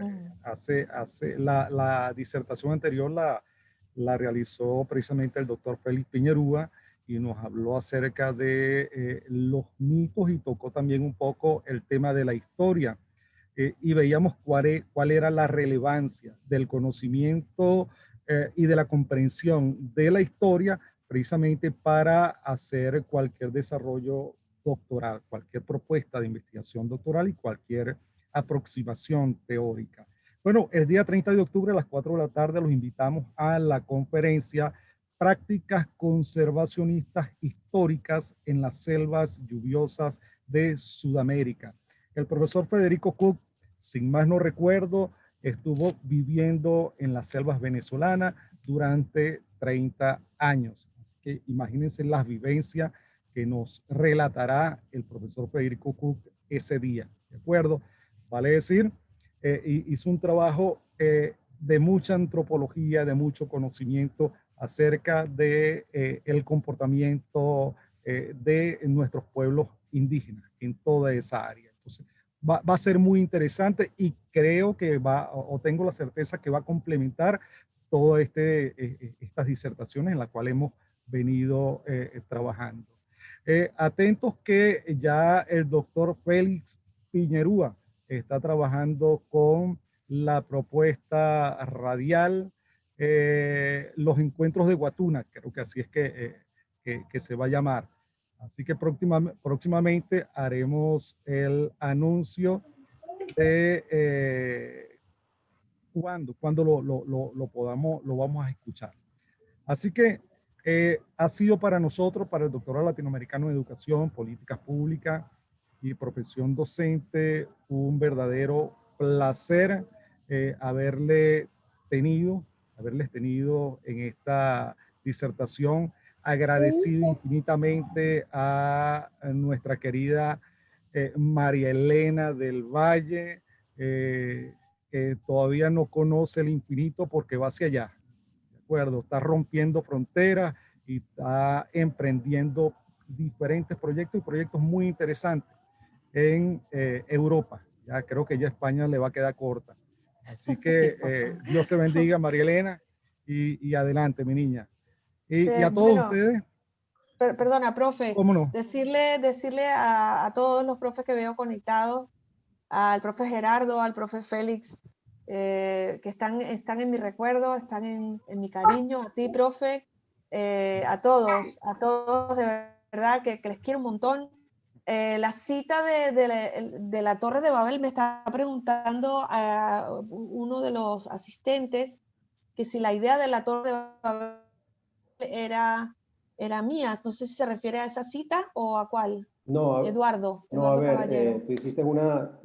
Speaker 1: la disertación anterior la realizó precisamente el doctor Félix Piñerúa y nos habló acerca de los mitos y tocó también un poco el tema de la historia. Y veíamos cuál era la relevancia del conocimiento y de la comprensión de la historia precisamente para hacer cualquier desarrollo doctoral, cualquier propuesta de investigación doctoral y cualquier aproximación teórica. Bueno, el día 30 de octubre a las 4 de la tarde los invitamos a la conferencia Prácticas conservacionistas históricas en las selvas lluviosas de Sudamérica. El profesor Federico Cook, sin más no recuerdo, estuvo viviendo en las selvas venezolanas durante 30 años. Así que imagínense las vivencias que nos relatará el profesor Federico Cook ese día, ¿de acuerdo? Vale decir, hizo un trabajo de mucha antropología, de mucho conocimiento acerca de el comportamiento de nuestros pueblos indígenas en toda esa área. Entonces, va a ser muy interesante y creo que o tengo la certeza que va a complementar todas estas disertaciones en las cuales hemos venido trabajando. Atentos que ya el doctor Félix Piñerúa está trabajando con la propuesta radial los encuentros de Guatuna, creo que así es que se va a llamar. Así que próximamente haremos el anuncio de cuando lo vamos a escuchar. Así que Ha sido para nosotros, para el Doctorado Latinoamericano en Educación, Políticas Públicas y Profesión Docente, un verdadero placer haberles tenido en esta disertación. Agradecido infinitamente a nuestra querida María Elena del Valle, que todavía no conoce el infinito porque va hacia allá. ¿De acuerdo? Está rompiendo fronteras y está emprendiendo diferentes proyectos y proyectos muy interesantes en Europa. Ya creo que ya España le va a quedar corta. Así que Dios te bendiga, María Elena, y adelante, mi niña. Y a todos
Speaker 2: Bueno,
Speaker 1: ustedes.
Speaker 2: Perdona, profe,
Speaker 1: ¿Cómo no?
Speaker 2: decirle a todos los profes que veo conectados, al profe Gerardo, al profe Félix, que están en mi recuerdo, están en mi cariño, a ti, profe, a todos de verdad que les quiero un montón. La cita de la Torre de Babel, me está preguntando a uno de los asistentes que si la idea de la Torre de Babel era mía. No sé si se refiere a esa cita o a cuál.
Speaker 6: No,
Speaker 2: Eduardo
Speaker 6: a ver,
Speaker 2: Caballero.
Speaker 6: tú hiciste una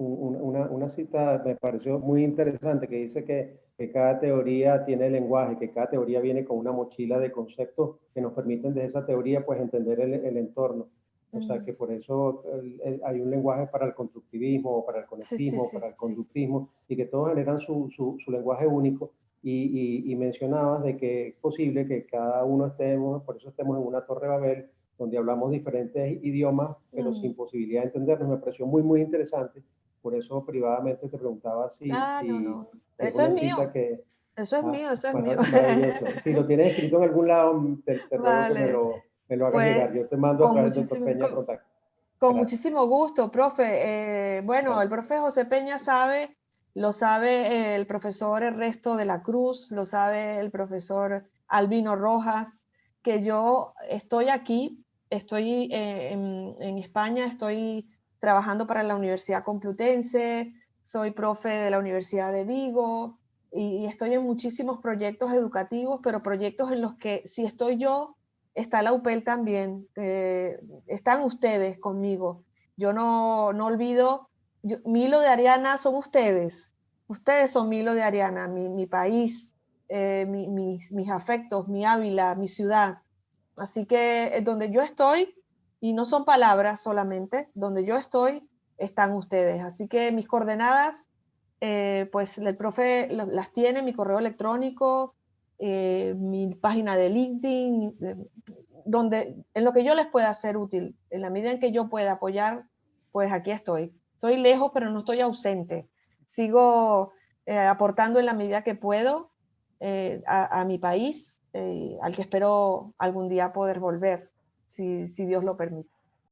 Speaker 6: cita, me pareció muy interesante, que dice que cada teoría tiene lenguaje, que cada teoría viene con una mochila de conceptos que nos permiten de esa teoría pues entender el entorno. O sea que por eso hay un lenguaje para el constructivismo, para el conectivismo, para el conductismo, y que todos generan su lenguaje único. Y mencionabas de que es posible que cada uno estemos, por eso estemos en una Torre Babel, donde hablamos diferentes idiomas, pero sin posibilidad de entendernos. Me pareció muy, muy interesante. Por eso privadamente te preguntaba si
Speaker 2: No.
Speaker 6: es
Speaker 2: Eso
Speaker 6: una
Speaker 2: es
Speaker 6: cita
Speaker 2: mío.
Speaker 6: que...
Speaker 2: Eso es mío, eso es mío.
Speaker 6: Maravilloso. Si lo tienes escrito en algún lado, te ruego que
Speaker 2: Vale.
Speaker 6: me lo hagas
Speaker 2: Pues,
Speaker 6: llegar. Yo te mando a través del Dr. Peña el contacto.
Speaker 2: Con muchísimo gusto, profe. Bueno, el profe José Peña sabe, lo sabe el profesor Ernesto de la Cruz, lo sabe el profesor Albino Rojas, que yo estoy aquí, estoy en España, estoy trabajando para la Universidad Complutense, soy profe de la Universidad de Vigo y estoy en muchísimos proyectos educativos, pero proyectos en los que si estoy yo, está la UPEL también, están ustedes conmigo. Yo no olvido, mi hilo de Ariana son ustedes son mi hilo de Ariana, mi país, mis afectos, mi Ávila, mi ciudad. Así que donde yo estoy, y no son palabras solamente, donde yo estoy, están ustedes. Así que mis coordenadas, pues el profe las tiene, mi correo electrónico, mi página de LinkedIn, en lo que yo les pueda ser útil, en la medida en que yo pueda apoyar, pues aquí estoy. Estoy lejos, pero no estoy ausente. Sigo aportando en la medida que puedo a mi país, al que espero algún día poder volver, si Dios lo permite.